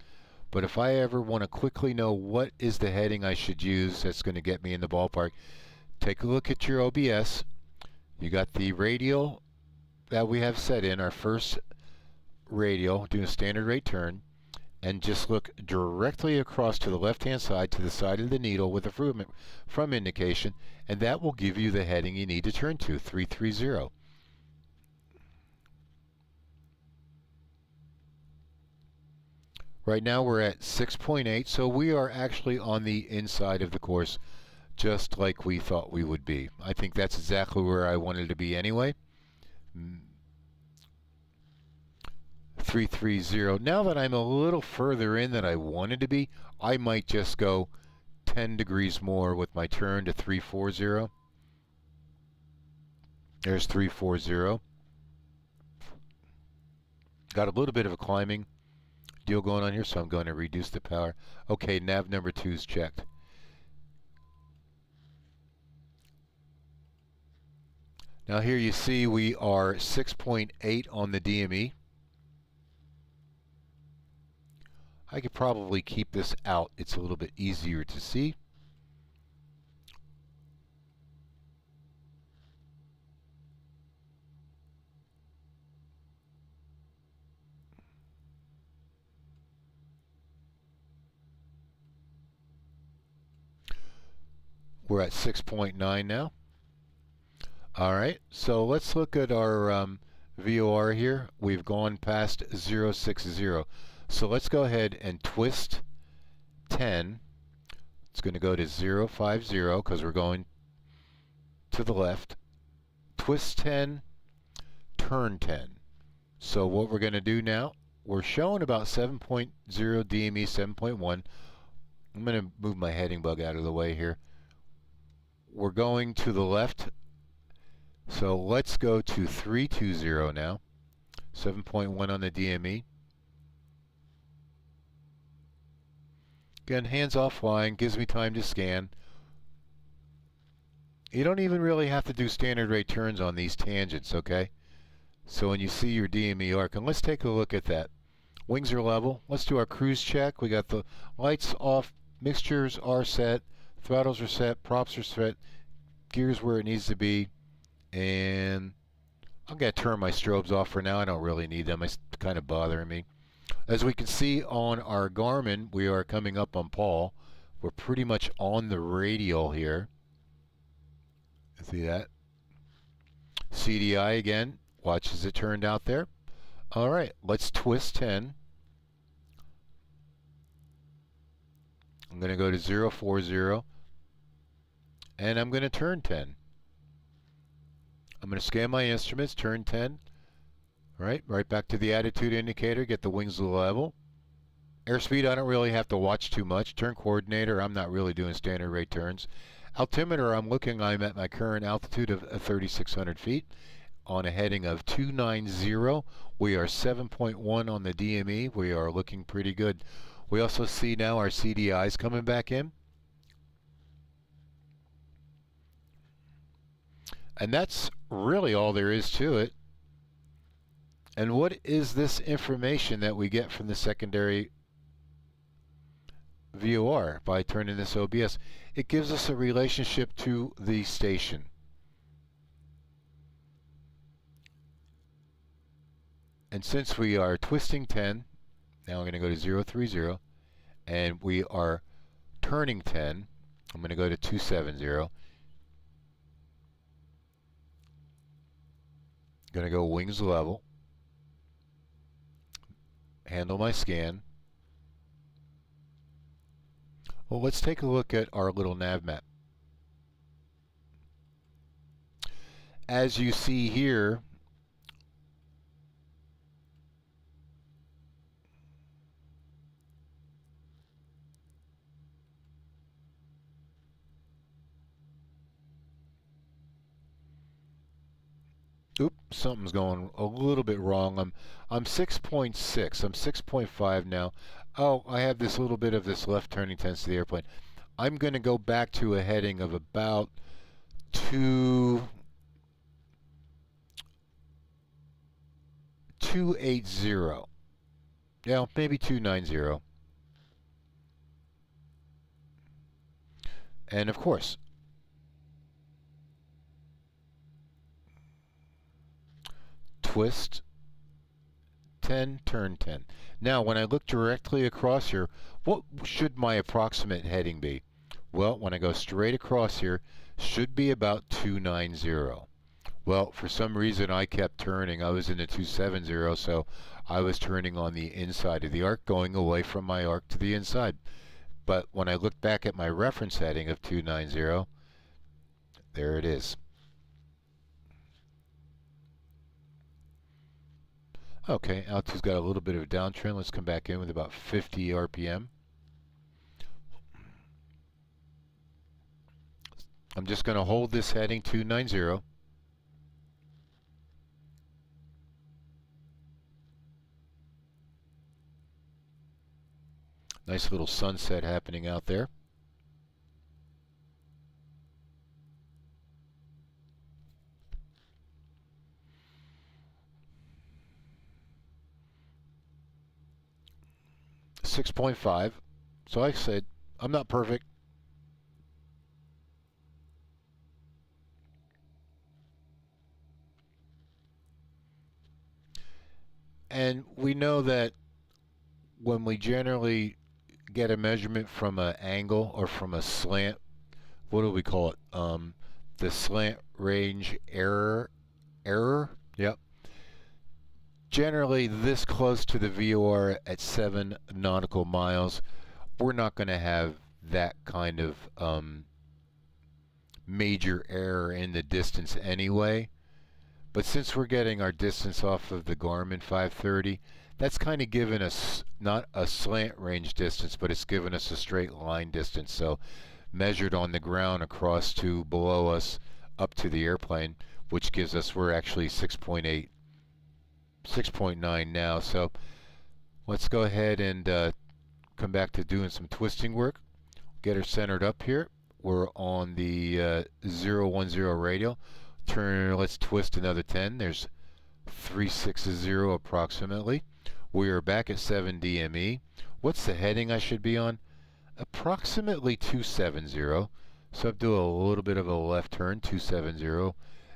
but if I ever want to quickly know what is the heading I should use that's going to get me in the ballpark, take a look at your OBS. You got the radial that we have set in, our first radial, do a standard rate turn, and just look directly across to the left-hand side, to the side of the needle with the from indication, and that will give you the heading you need to turn to, 330. Right now we're at 6.8, so we are actually on the inside of the course, just like we thought we would be. I think that's exactly where I wanted to be anyway. 330. Now that I'm a little further in than I wanted to be, I might just go 10 degrees more with my turn to 340. There's 340. Got a little bit of a climbing deal going on here, so I'm going to reduce the power. Okay, nav number 2 is checked. Now here you see we are 6.8 on the DME. I could probably keep this out. It's a little bit easier to see. We're at 6.9 now. All right, so let's look at our VOR here. We've gone past 060. So let's go ahead and twist 10. It's going to go to 050 because we're going to the left. Twist 10, turn 10. So what we're going to do now, we're showing about 7.0 DME 7.1. I'm going to move my heading bug out of the way here. We're going to the left. So let's go to 320 now. 7.1 on the DME. Again, hands off flying, gives me time to scan. You don't even really have to do standard rate turns on these tangents, okay? So when you see your DME arc, and let's take a look at that. Wings are level. Let's do our cruise check. We got the lights off, mixtures are set, throttles are set, props are set, gears where it needs to be, and I'm going to turn my strobes off for now. I don't really need them. It's kind of bothering me. As we can see on our Garmin, we are coming up on Paul. We're pretty much on the radial here. See that? CDI again. Watch as it turned out there. All right, let's twist 10. I'm going to go to 040, and I'm going to turn 10. I'm going to scan my instruments, turn 10. Right back to the attitude indicator, get the wings level. Airspeed, I don't really have to watch too much. Turn coordinator, I'm not really doing standard rate turns. Altimeter, I'm at my current altitude of 3,600 feet on a heading of 290. We are 7.1 on the DME. We are looking pretty good. We also see now our CDIs coming back in. And that's really all there is to it. And what is this information that we get from the secondary VOR by turning this OBS? It gives us a relationship to the station. And since we are twisting 10, now I'm going to go to 030, and we are turning 10, I'm going to go to 270. Going to go wings level. Handle my scan. Well, let's take a look at our little nav map. As you see here, oops, something's going a little bit wrong. I'm 6.6. I'm 6.5 now. Oh, I have this little bit of this left turning tendency to the airplane. I'm going to go back to a heading of about 280. Yeah, maybe 290. And of course, twist 10, turn 10. Now, when I look directly across here, what should my approximate heading be? Well, when I go straight across here, should be about 290. Well, for some reason I kept turning. I was in the 270, so I was turning on the inside of the arc, going away from my arc to the inside. But when I look back at my reference heading of 290, there it is. Okay, altitude's got a little bit of a downtrend. Let's come back in with about 50 RPM. I'm just going to hold this heading 290. Nice little sunset happening out there. .5. So like I said, I'm not perfect. And we know that when we generally get a measurement from an angle or from a slant, what do we call it? The slant range error. Yep. Generally this close to the VOR at 7 nautical miles, we're not going to have that kind of major error in the distance anyway. But since we're getting our distance off of the Garmin 530, that's kind of given us not a slant range distance, but it's given us a straight line distance. So measured on the ground across to below us up to the airplane, which gives us, we're actually 6.8, 6.9 now. So let's go ahead and come back to doing some twisting work. Get her centered up here. We're on the 010 radial. Let's twist another 10. There's 360 approximately. We are back at 7 DME. What's the heading I should be on? Approximately 270. So I'm doing a little bit of a left turn, 270,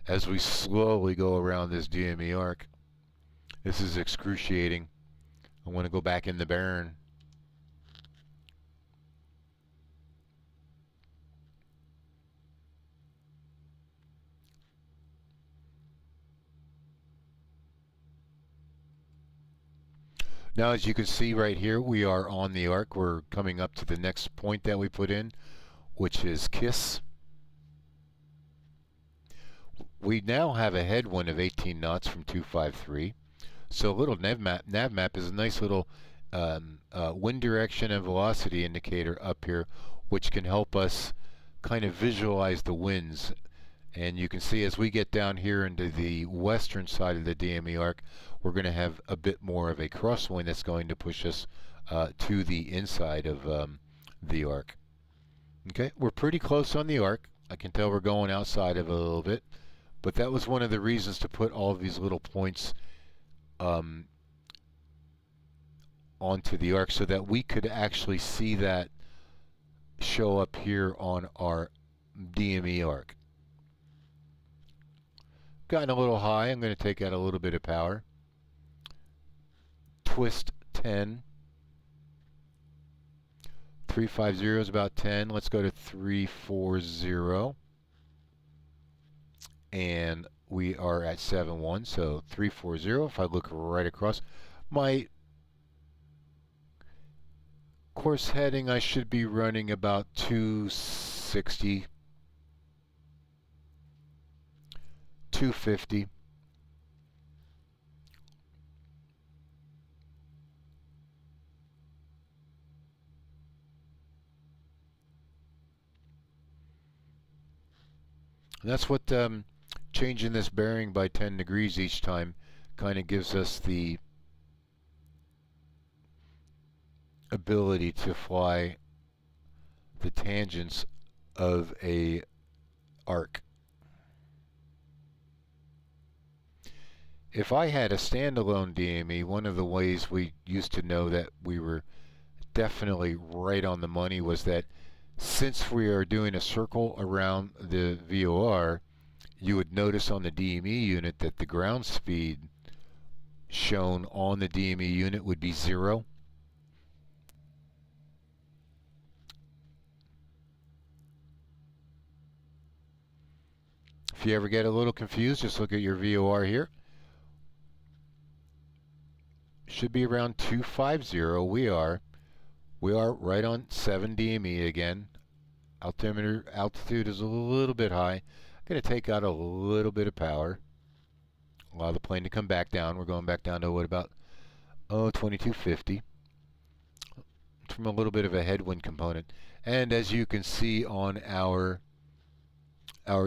as we slowly go around this DME arc. This is excruciating. I want to go back in the barren. Now, as you can see right here, we are on the arc. We're coming up to the next point that we put in, which is KISS. We now have a headwind of 18 knots from 253. So Little Navmap is a nice little wind direction and velocity indicator up here, which can help us kind of visualize the winds. And you can see as we get down here into the western side of the DME arc, we're going to have a bit more of a crosswind that's going to push us to the inside of the arc. Okay, we're pretty close on the arc. I can tell we're going outside of it a little bit, but that was one of the reasons to put all of these little points onto the arc so that we could actually see that show up here on our DME arc. Gotten a little high. I'm going to take out a little bit of power. Twist 10. 350 is about 10. Let's go to 340. And we are at 7.1. So 340. If I look right across, my course heading, I should be running about 260. 250. And that's what changing this bearing by 10 degrees each time kind of gives us the ability to fly the tangents of a arc. If I had a standalone DME, one of the ways we used to know that we were definitely right on the money was that since we are doing a circle around the VOR, you would notice on the DME unit that the ground speed shown on the DME unit would be 0. If you ever get a little confused, just look at your VOR here. Should be around 250. We are right on 7 DME again. Altitude is a little bit high. I'm going to take out a little bit of power. Allow the plane to come back down. We're going back down to what, about 2250. From a little bit of a headwind component. And as you can see on our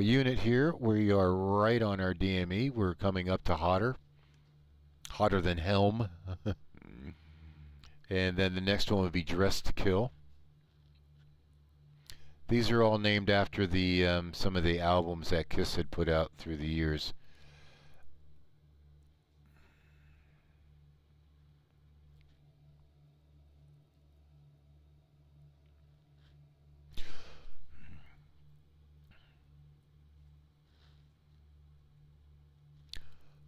unit here, we are right on our DME. We're coming up to hotter than Helm. And then the next one would be Dressed to Kill. These are all named after the some of the albums that KISS had put out through the years.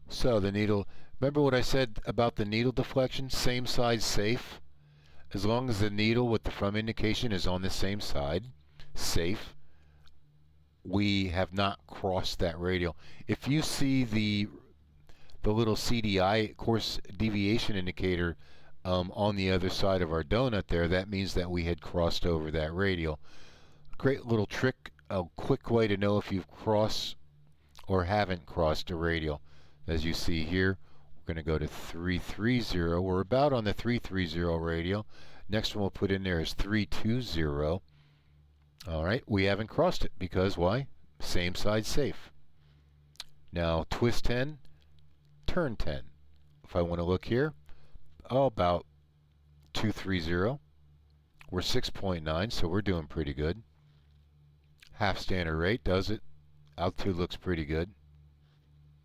So the needle, remember what I said about the needle deflection? Same side safe. As long as the needle with the from indication is on the same side, safe. We have not crossed that radial. If you see the little CDI, course deviation indicator, on the other side of our donut there, that means that we had crossed over that radial. Great little trick, a quick way to know if you've crossed or haven't crossed a radial. As you see here, we're going to go to 330. We're about on the 330 radial. Next one we'll put in there is 320. All right, we haven't crossed it because why? Same side safe. Now twist 10, turn 10. If I want to look here, about 230. We're 6.9, so we're doing pretty good. Half standard rate does it. Altitude looks pretty good.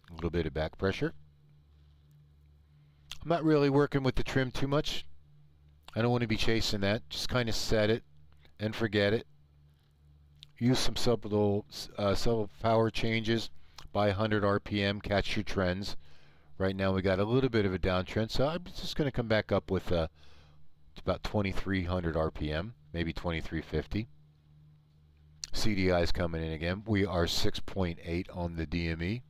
A little bit of back pressure. I'm not really working with the trim too much. I don't want to be chasing that. Just kind of set it and forget it. Use some subtle power changes by 100 RPM. Catch your trends. Right now we got a little bit of a downtrend, so I'm just going to come back up with about 2,300 RPM, maybe 2,350. CDI is coming in again. We are 6.8 on the DME.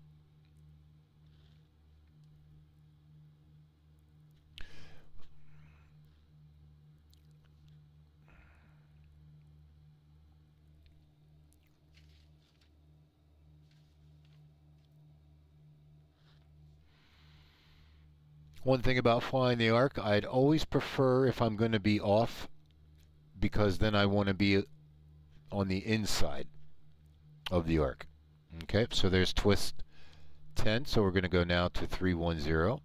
One thing about flying the arc, I'd always prefer if I'm going to be off, because then I want to be on the inside of the arc. Okay, so there's twist 10, so we're going to go now to 310.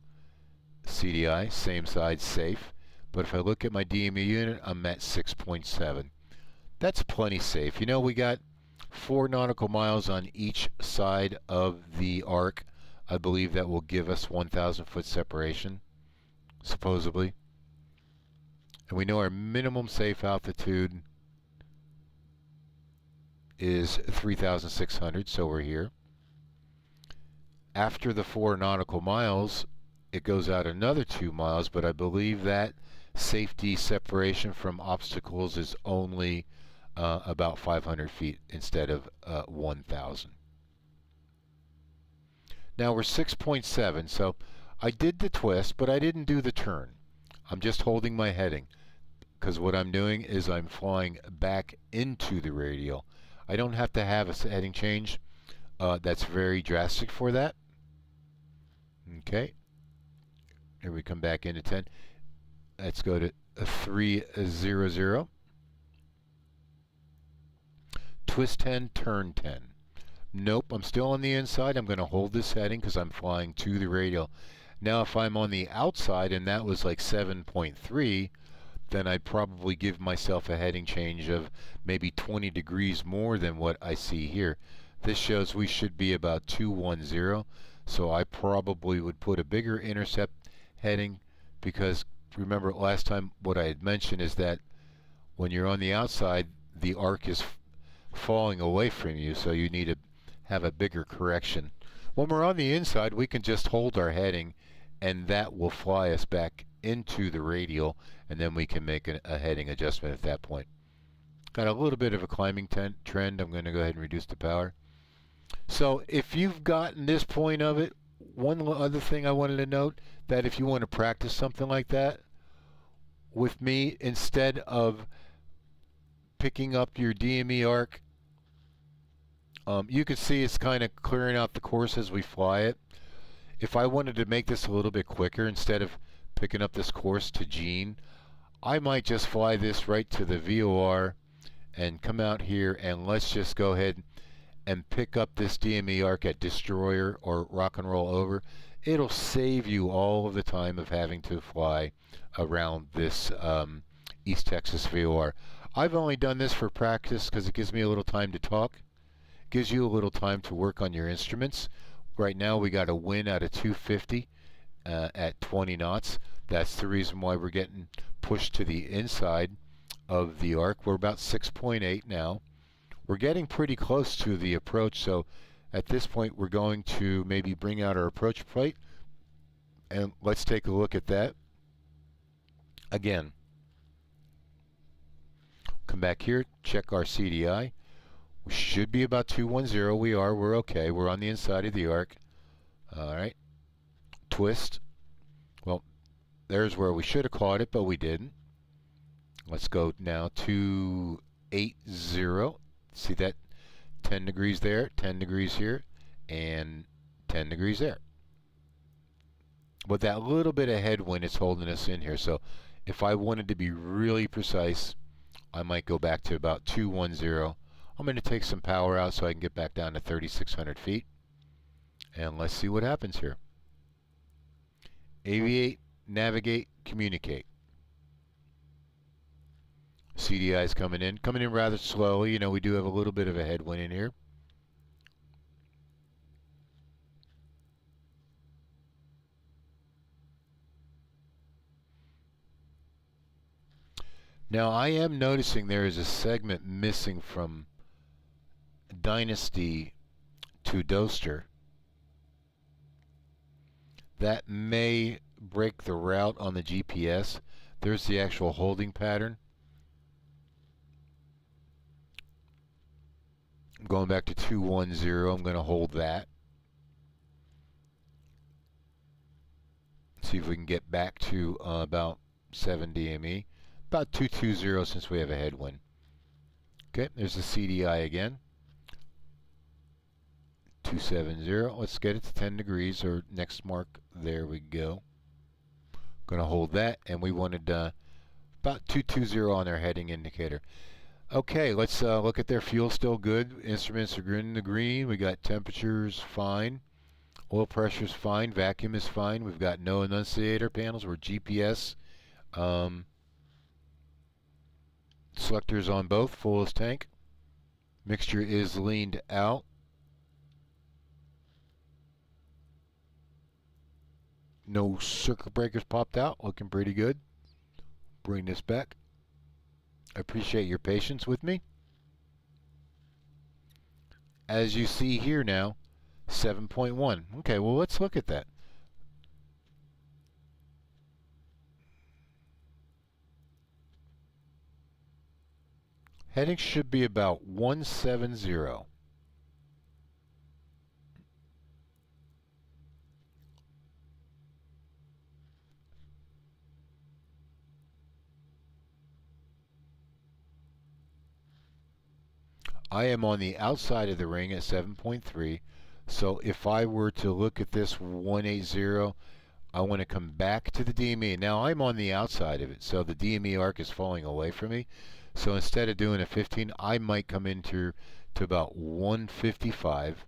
CDI, same side, safe. But if I look at my DME unit, I'm at 6.7. That's plenty safe. You know, we got 4 nautical miles on each side of the arc. I believe that will give us 1,000 foot separation, supposedly. And we know our minimum safe altitude is 3,600, so we're here. After the 4 nautical miles, it goes out another 2 miles, but I believe that safety separation from obstacles is only about 500 feet instead of 1,000. Now we're 6.7, so I did the twist, but I didn't do the turn. I'm just holding my heading, because what I'm doing is I'm flying back into the radial. I don't have to have a heading change. That's very drastic for that. Okay. Here we come back into 10. Let's go to 300. Twist 10, turn 10. Nope, I'm still on the inside. I'm going to hold this heading because I'm flying to the radial. Now if I'm on the outside and that was like 7.3, then I'd probably give myself a heading change of maybe 20 degrees more than what I see here. This shows we should be about 210, so I probably would put a bigger intercept heading, because remember last time what I had mentioned is that when you're on the outside, the arc is falling away from you, so you need to have a bigger correction. When we're on the inside, we can just hold our heading and that will fly us back into the radial, and then we can make a heading adjustment at that point. Got a little bit of a climbing trend. I'm going to go ahead and reduce the power. So if you've gotten this point of it, one other thing I wanted to note, that if you want to practice something like that with me, instead of picking up your DME arc, you can see it's kind of clearing out the course as we fly it. If I wanted to make this a little bit quicker, instead of picking up this course to Gene, I might just fly this right to the VOR and come out here, and let's just go ahead and pick up this DME arc at Destroyer or Rock and Roll Over. It'll save you all of the time of having to fly around this East Texas VOR. I've only done this for practice because it gives me a little time to talk. Gives you a little time to work on your instruments. Right now we got a wind out of 250 at 20 knots. That's the reason why we're getting pushed to the inside of the arc. We're about 6.8 now. We're getting pretty close to the approach, so at this point we're going to maybe bring out our approach plate, and let's take a look at that. Again, come back here, check our CDI. We should be about 210. We are. We're okay. We're on the inside of the arc. All right. Twist. Well, there's where we should have caught it, but we didn't. Let's go now to 80. See that 10 degrees there, 10 degrees here, and 10 degrees there. but that little bit of headwind is holding us in here. So if I wanted to be really precise, I might go back to about 210. I'm going to take some power out so I can get back down to 3,600 feet. And let's see what happens here. Aviate, navigate, communicate. CDI is coming in rather slowly. You know, we do have a little bit of a headwind in here. Now I am noticing there is a segment missing from Dynasty to Doster. That may break the route on the GPS. There's the actual holding pattern. I'm going back to 210. I'm going to hold that. See if we can get back to about 7 DME. About 220 since we have a headwind. Okay, there's the CDI again. 270. Let's get it to 10 degrees or next mark. There we go. Going to hold that, and we wanted about 220 on our heading indicator. Okay, let's look at their fuel. Still good. Instruments are in the green. We got temperatures fine. Oil pressure is fine. Vacuum is fine. We've got no annunciator panels. We're GPS. Selectors on both. Full as tank. Mixture is leaned out. No circuit breakers popped out. Looking pretty good. Bring this back. I appreciate your patience with me. As you see here now, 7.1. Okay, well, let's look at that. Heading should be about 170. I am on the outside of the ring at 7.3. So if I were to look at this 180, I want to come back to the DME. Now I'm on the outside of it, so the DME arc is falling away from me. So instead of doing a 15, I might come into about 155.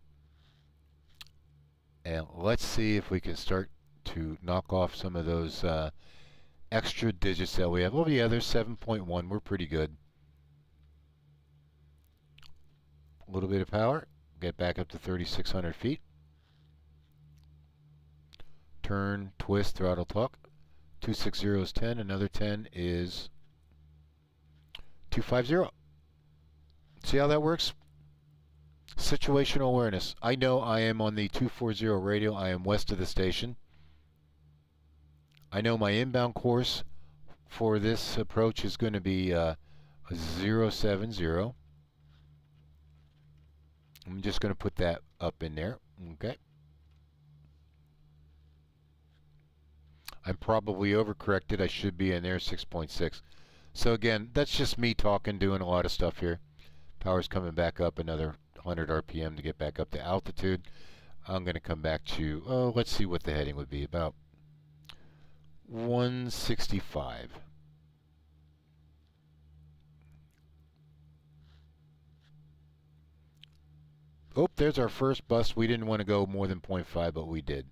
And let's see if we can start to knock off some of those extra digits that we have. Oh yeah, there's 7.1. We're pretty good. A little bit of power. Get back up to 3,600 feet. Turn, twist, throttle, talk. 260 is 10. Another 10 is 250. See how that works? Situational awareness. I know I am on the 240 radio. I am west of the station. I know my inbound course for this approach is going to be 070. I'm just going to put that up in there. Okay. I'm probably overcorrected. I should be in there 6.6. So again, that's just me talking, doing a lot of stuff here. Power's coming back up another 100 RPM to get back up to altitude. I'm going to come back to, let's see what the heading would be, about 165. Oh, there's our first bust. We didn't want to go more than 0.5, but we did.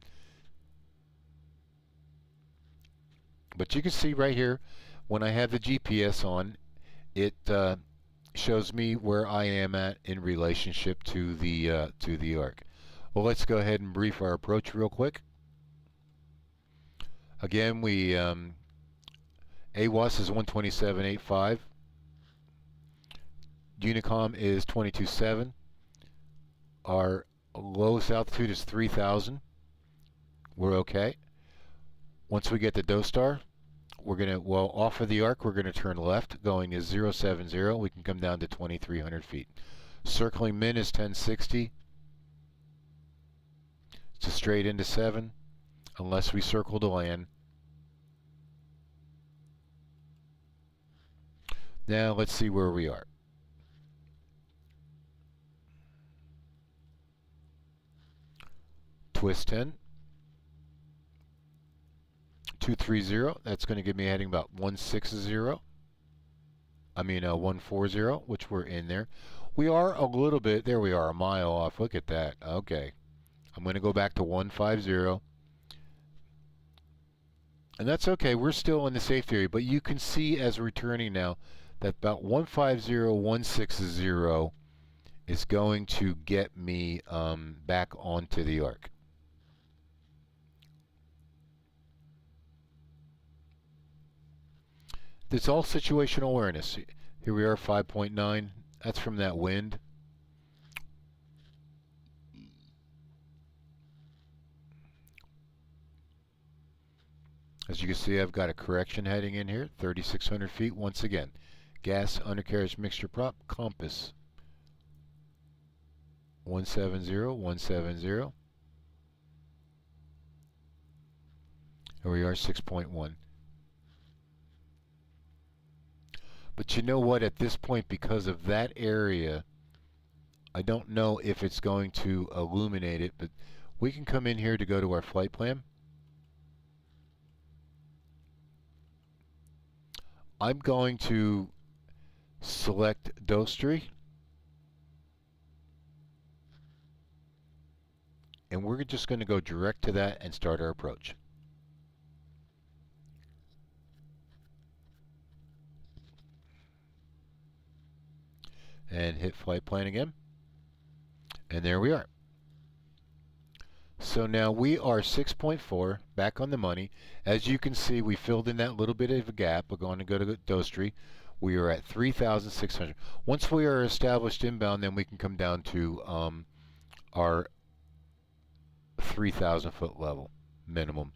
But you can see right here, when I have the GPS on, it shows me where I am at in relationship to the arc. Well, let's go ahead and brief our approach real quick. Again, we AWAS is 127.85. Unicom is 22.7. Our lowest altitude is 3,000. We're okay. Once we get to Dostar, we're going to, well, off of the arc, we're going to turn left, going to 070. We can come down to 2,300 feet. Circling min is 1060. It's a straight into 7, unless we circle to land. Now let's see where we are. Twist 10. 230. That's going to give me a heading about 160. 140, which we're in there. We are a little bit, there we are, a mile off. Look at that. Okay. I'm going to go back to 150. And that's okay. We're still in the safety area, but you can see as we're returning now that about 150, 160 is going to get me back onto the arc. It's all situational awareness. Here we are, 5.9. That's from that wind. As you can see, I've got a correction heading in here, 3,600 feet. Once again, gas undercarriage mixture prop, compass 170, 170. Here we are, 6.1. But you know what, at this point, because of that area, I don't know if it's going to illuminate it, but we can come in here to go to our flight plan. I'm going to select Dostry, and we're just going to go direct to that and start our approach. And hit flight plan again. And there we are. So now we are 6.4, back on the money. As you can see, we filled in that little bit of a gap. We're going to go to Dostry. We are at 3,600. Once we are established inbound, then we can come down to our 3,000 foot level minimum.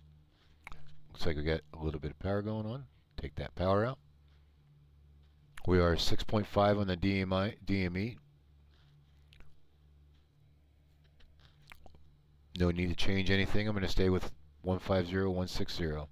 Looks like we got a little bit of power going on. Take that power out. We are 6.5 on the DME. No need to change anything. I'm going to stay with 150, 160.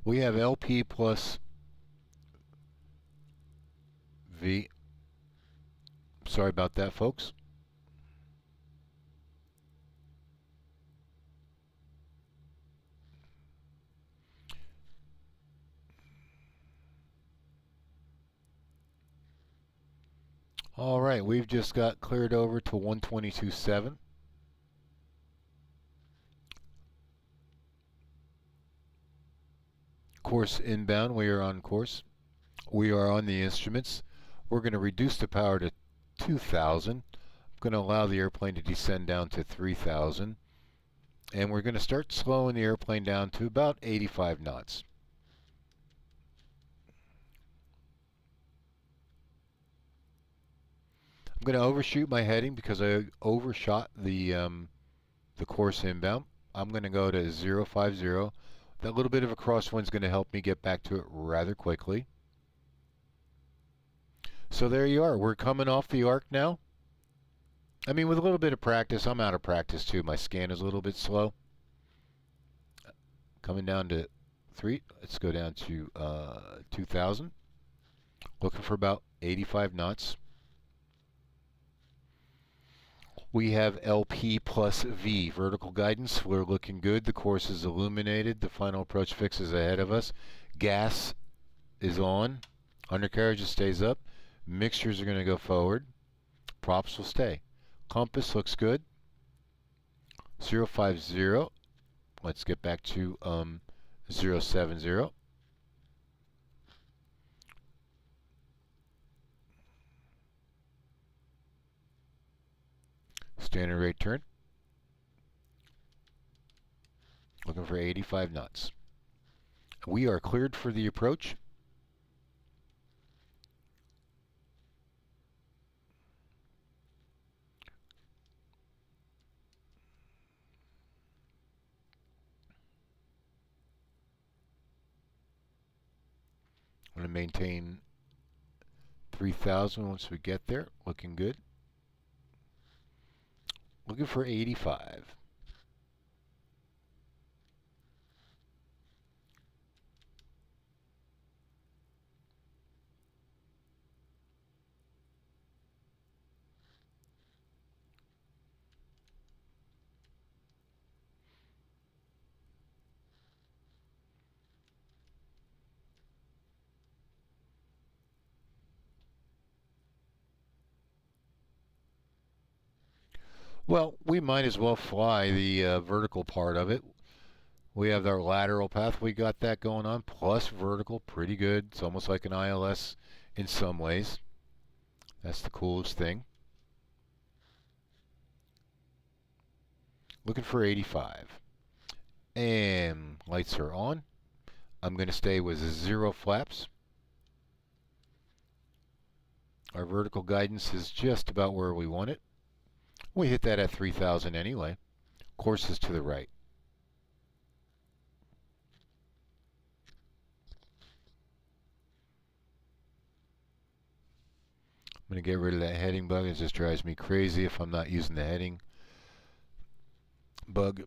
We have LP plus V. Sorry about that, folks. All right, we've just got cleared over to 122.7. Course inbound, we are on course. We are on the instruments. We're going to reduce the power to 2,000. I'm going to allow the airplane to descend down to 3,000. And we're going to start slowing the airplane down to about 85 knots. I'm going to overshoot my heading because I overshot the course inbound. I'm going to go to 050. That little bit of a crosswind is going to help me get back to it rather quickly. So there you are. We're coming off the arc now. I mean, with a little bit of practice, I'm out of practice too. My scan is a little bit slow. Coming down to 3. Let's go down to 2,000. Looking for about 85 knots. We have LP plus V, vertical guidance. We're looking good. The course is illuminated. The final approach fix is ahead of us. Gas is on. Undercarriage stays up. Mixtures are going to go forward. Props will stay. Compass looks good. 050. Let's get back to 070. Standard rate turn. Looking for 85 knots. We are cleared for the approach. I'm going to maintain 3,000 once we get there. Looking good. Looking for 85. Well, we might as well fly the vertical part of it. We have our lateral path. We got that going on, plus vertical, pretty good. It's almost like an ILS in some ways. That's the coolest thing. Looking for 85. And lights are on. I'm going to stay with 0 flaps. Our vertical guidance is just about where we want it. We hit that at 3,000 anyway. Course is to the right. I'm going to get rid of that heading bug. It just drives me crazy if I'm not using the heading bug.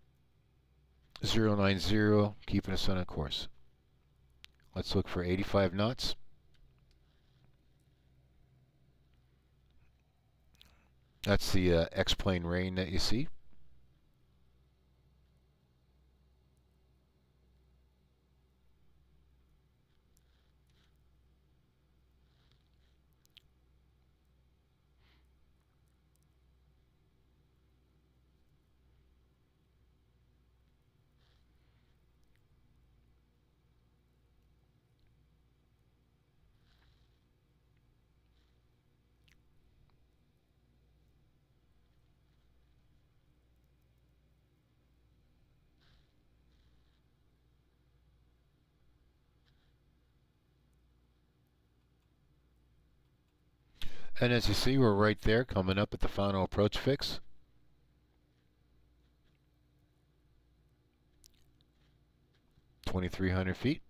090, keeping us on a course. Let's look for 85 knots. That's the X-Plane rain that you see. And as you see, we're right there coming up at the final approach fix. $2,300 feet.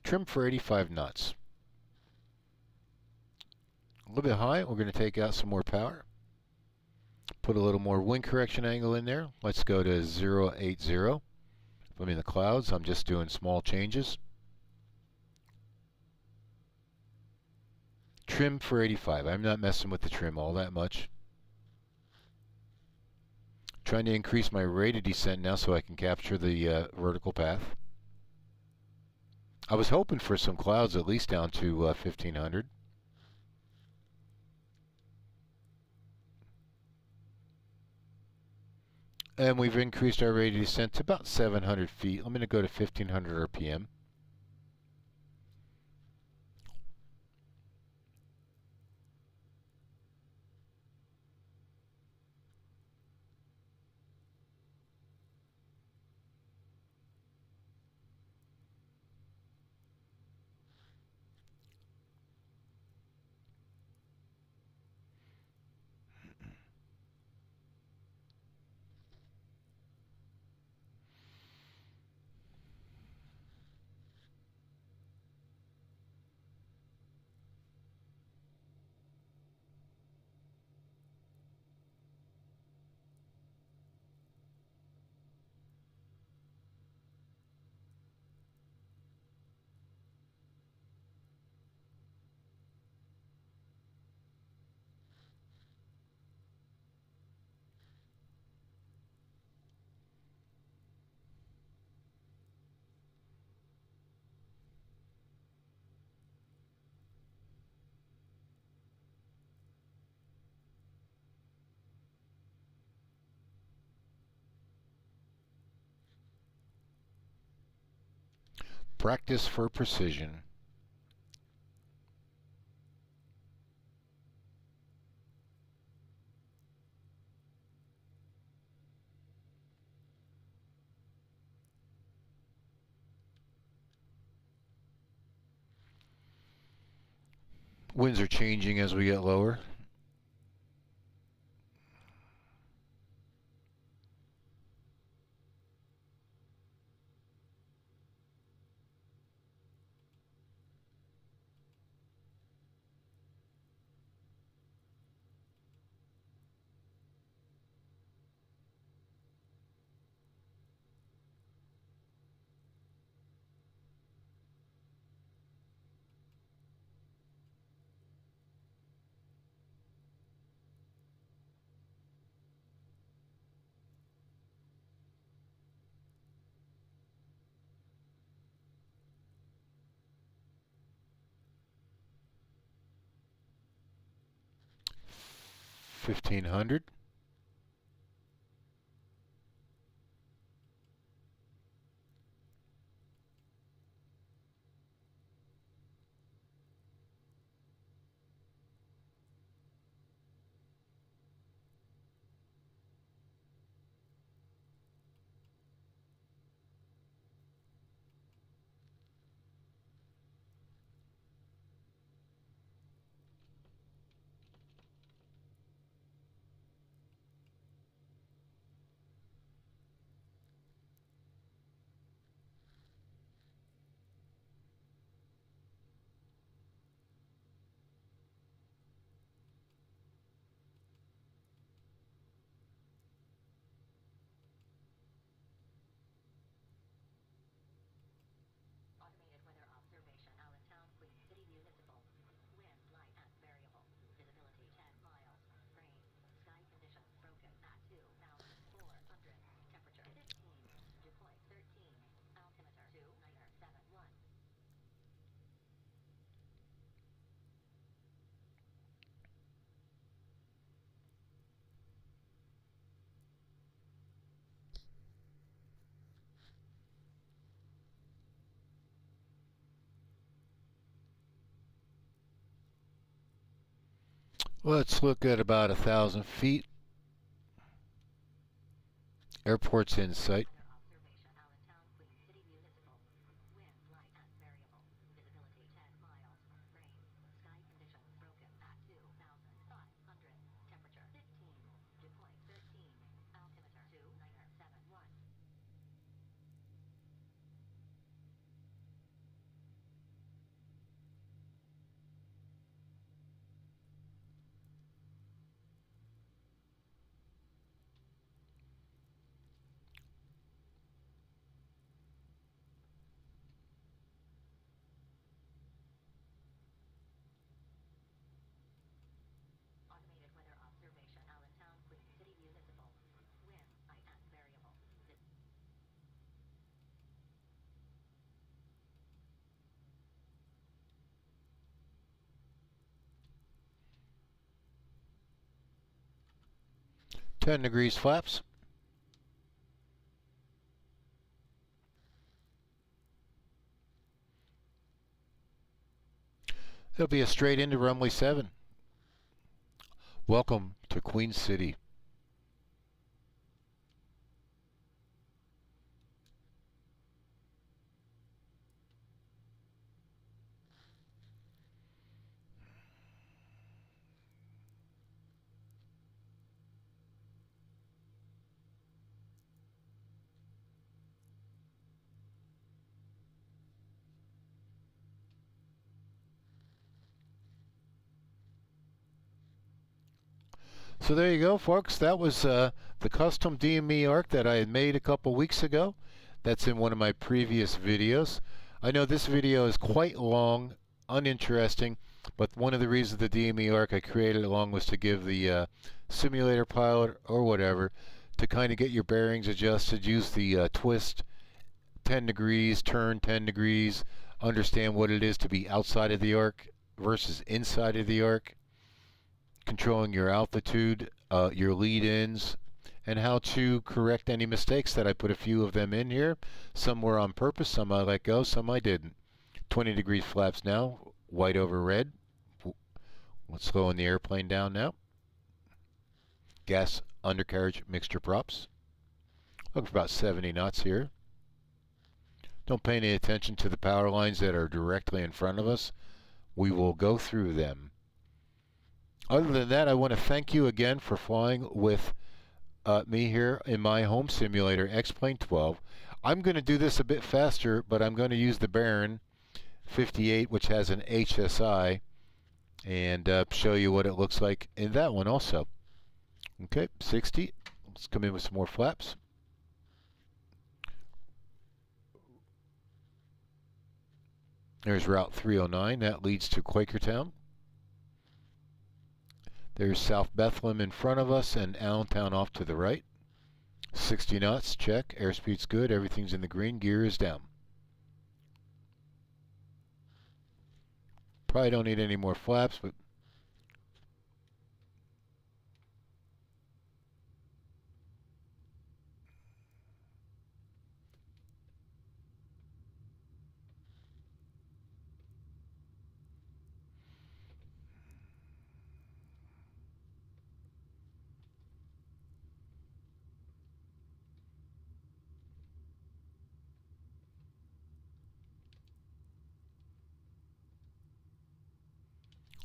Trim for 85 knots. A little bit high. We're going to take out some more power. Put a little more wind correction angle in there. Let's go to 080. If I'm in the clouds, I'm just doing small changes. Trim for 85. I'm not messing with the trim all that much. Trying to increase my rate of descent now so I can capture the vertical path. I was hoping for some clouds at least down to 1,500. And we've increased our rate of descent to about 700 feet. I'm going to go to 1,500 RPM. Practice for precision. Winds are changing as we get lower. $1,500. Automated weather observation, Allentown, Queen City Municipal. Wind light and variable. Visibility 10 miles. Rain. Sky conditions broken at 2,400. Temperature 15. Dew point 13. Altimeter 2971. Let's look at about 1,000 feet. Airport's in sight. Weather observation, Allentown, Queen City Municipal. Wind light and variable. Visibility 10 miles. Rain. Sky conditions broken at 2,500. Temperature 15. Dew point 13. Altimeter 2971. Automated weather observation, Allentown, Queen City Municipal. Wind light and variable. 10 degrees flaps. There'll be a straight into runway 7. Welcome to Queen City. So there you go, folks. That was the custom DME arc that I had made a couple weeks ago. That's in one of my previous videos. I know this video is quite long, uninteresting, but one of the reasons the DME arc I created along was to give the simulator pilot or whatever to kind of get your bearings adjusted, use the twist 10 degrees, turn 10 degrees, understand what it is to be outside of the arc versus inside of the arc, controlling your altitude, your lead-ins, and how to correct any mistakes that I put a few of them in here. Some were on purpose, some I let go, some I didn't. 20 degrees flaps now, white over red. Let's slow the airplane down now. Gas undercarriage mixture props. Look for about 70 knots here. Don't pay any attention to the power lines that are directly in front of us. we will go through them. Other than that, I want to thank you again for flying with me here in my home simulator, X-Plane 12. I'm going to do this a bit faster, but I'm going to use the Baron 58, which has an HSI, and show you what it looks like in that one also. Okay, 60. Let's come in with some more flaps. There's Route 309. That leads to Quakertown. There's South Bethlehem in front of us and Allentown off to the right. 60 knots, check. Airspeed's good. Everything's in the green. Gear is down. Probably don't need any more flaps, but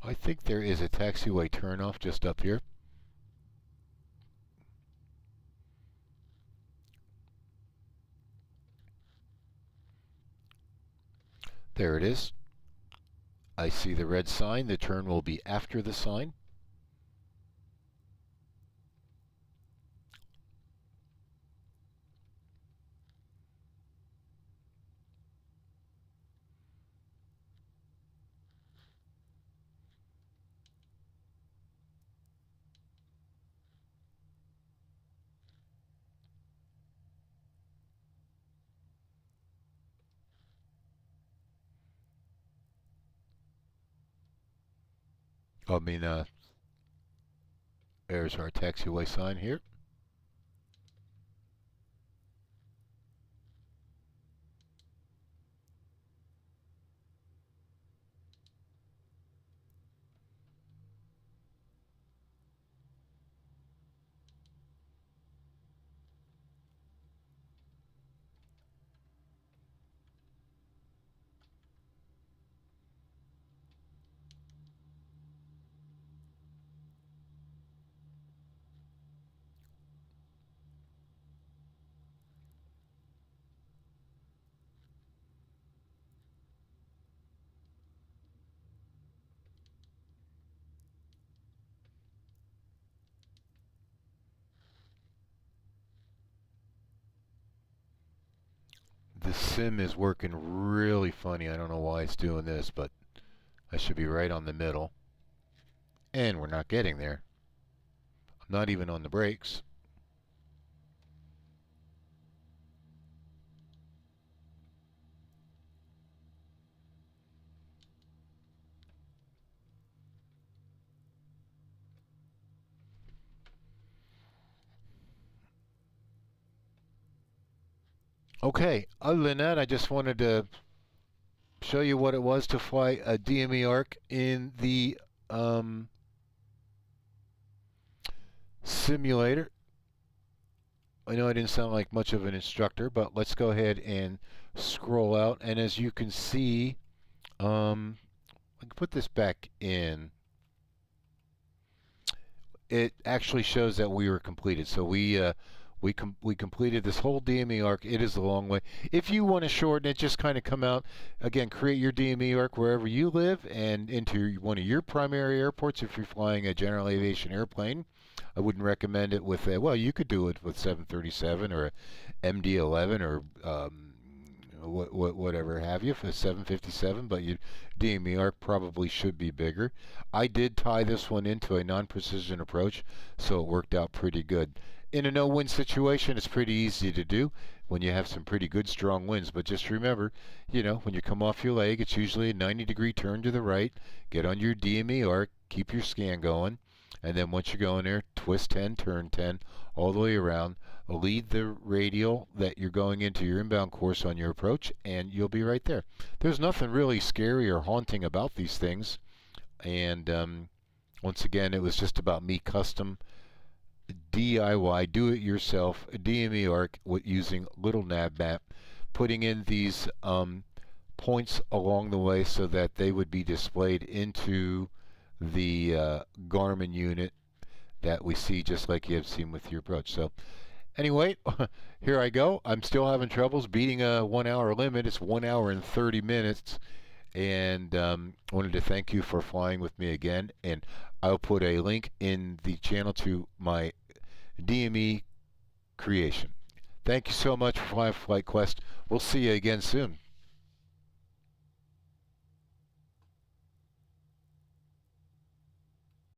I think there is a taxiway turnoff just up here. There it is. I see the red sign. The turn will be after the sign. I mean, there's our taxiway sign here. The sim is working really funny. I don't know why it's doing this, but I should be right on the middle. And we're not getting there. I'm not even on the brakes. Okay, other than that, I just wanted to show you what it was to fly a DME ARC in the simulator. I know I didn't sound like much of an instructor, but let's go ahead and scroll out. And as you can see, I can put this back in. It actually shows that we were completed. So we completed this whole DME arc. It is a long way. If you want to shorten it, just kind of come out again, create your DME arc wherever you live and into one of your primary airports. If you're flying a general aviation airplane, I wouldn't recommend it with a, well, you could do it with 737 or a MD-11 or whatever have you for 757, but your DME arc probably should be bigger. I did tie this one into a non-precision approach, so it worked out pretty good. In a no-wind situation, it's pretty easy to do when you have some pretty good strong winds, but just remember, you know, when you come off your leg, it's usually a 90-degree turn to the right, get on your DME arc, keep your scan going, and then once you go in there, twist 10, turn 10, all the way around, lead the radial that you're going into your inbound course on your approach, and you'll be right there. There's nothing really scary or haunting about these things, and once again, it was just about me custom DIY, do-it-yourself DME arc with using Little Navmap, putting in these points along the way so that they would be displayed into the Garmin unit that we see, just like you have seen with your approach. So anyway, here I go. I'm still having troubles beating a 1 hour limit. It's 1 hour and 30 minutes. And wanted to thank you for flying with me again. And I'll put a link in the channel to my DME creation. Thank you so much for flying Flight Quest. We'll see you again soon.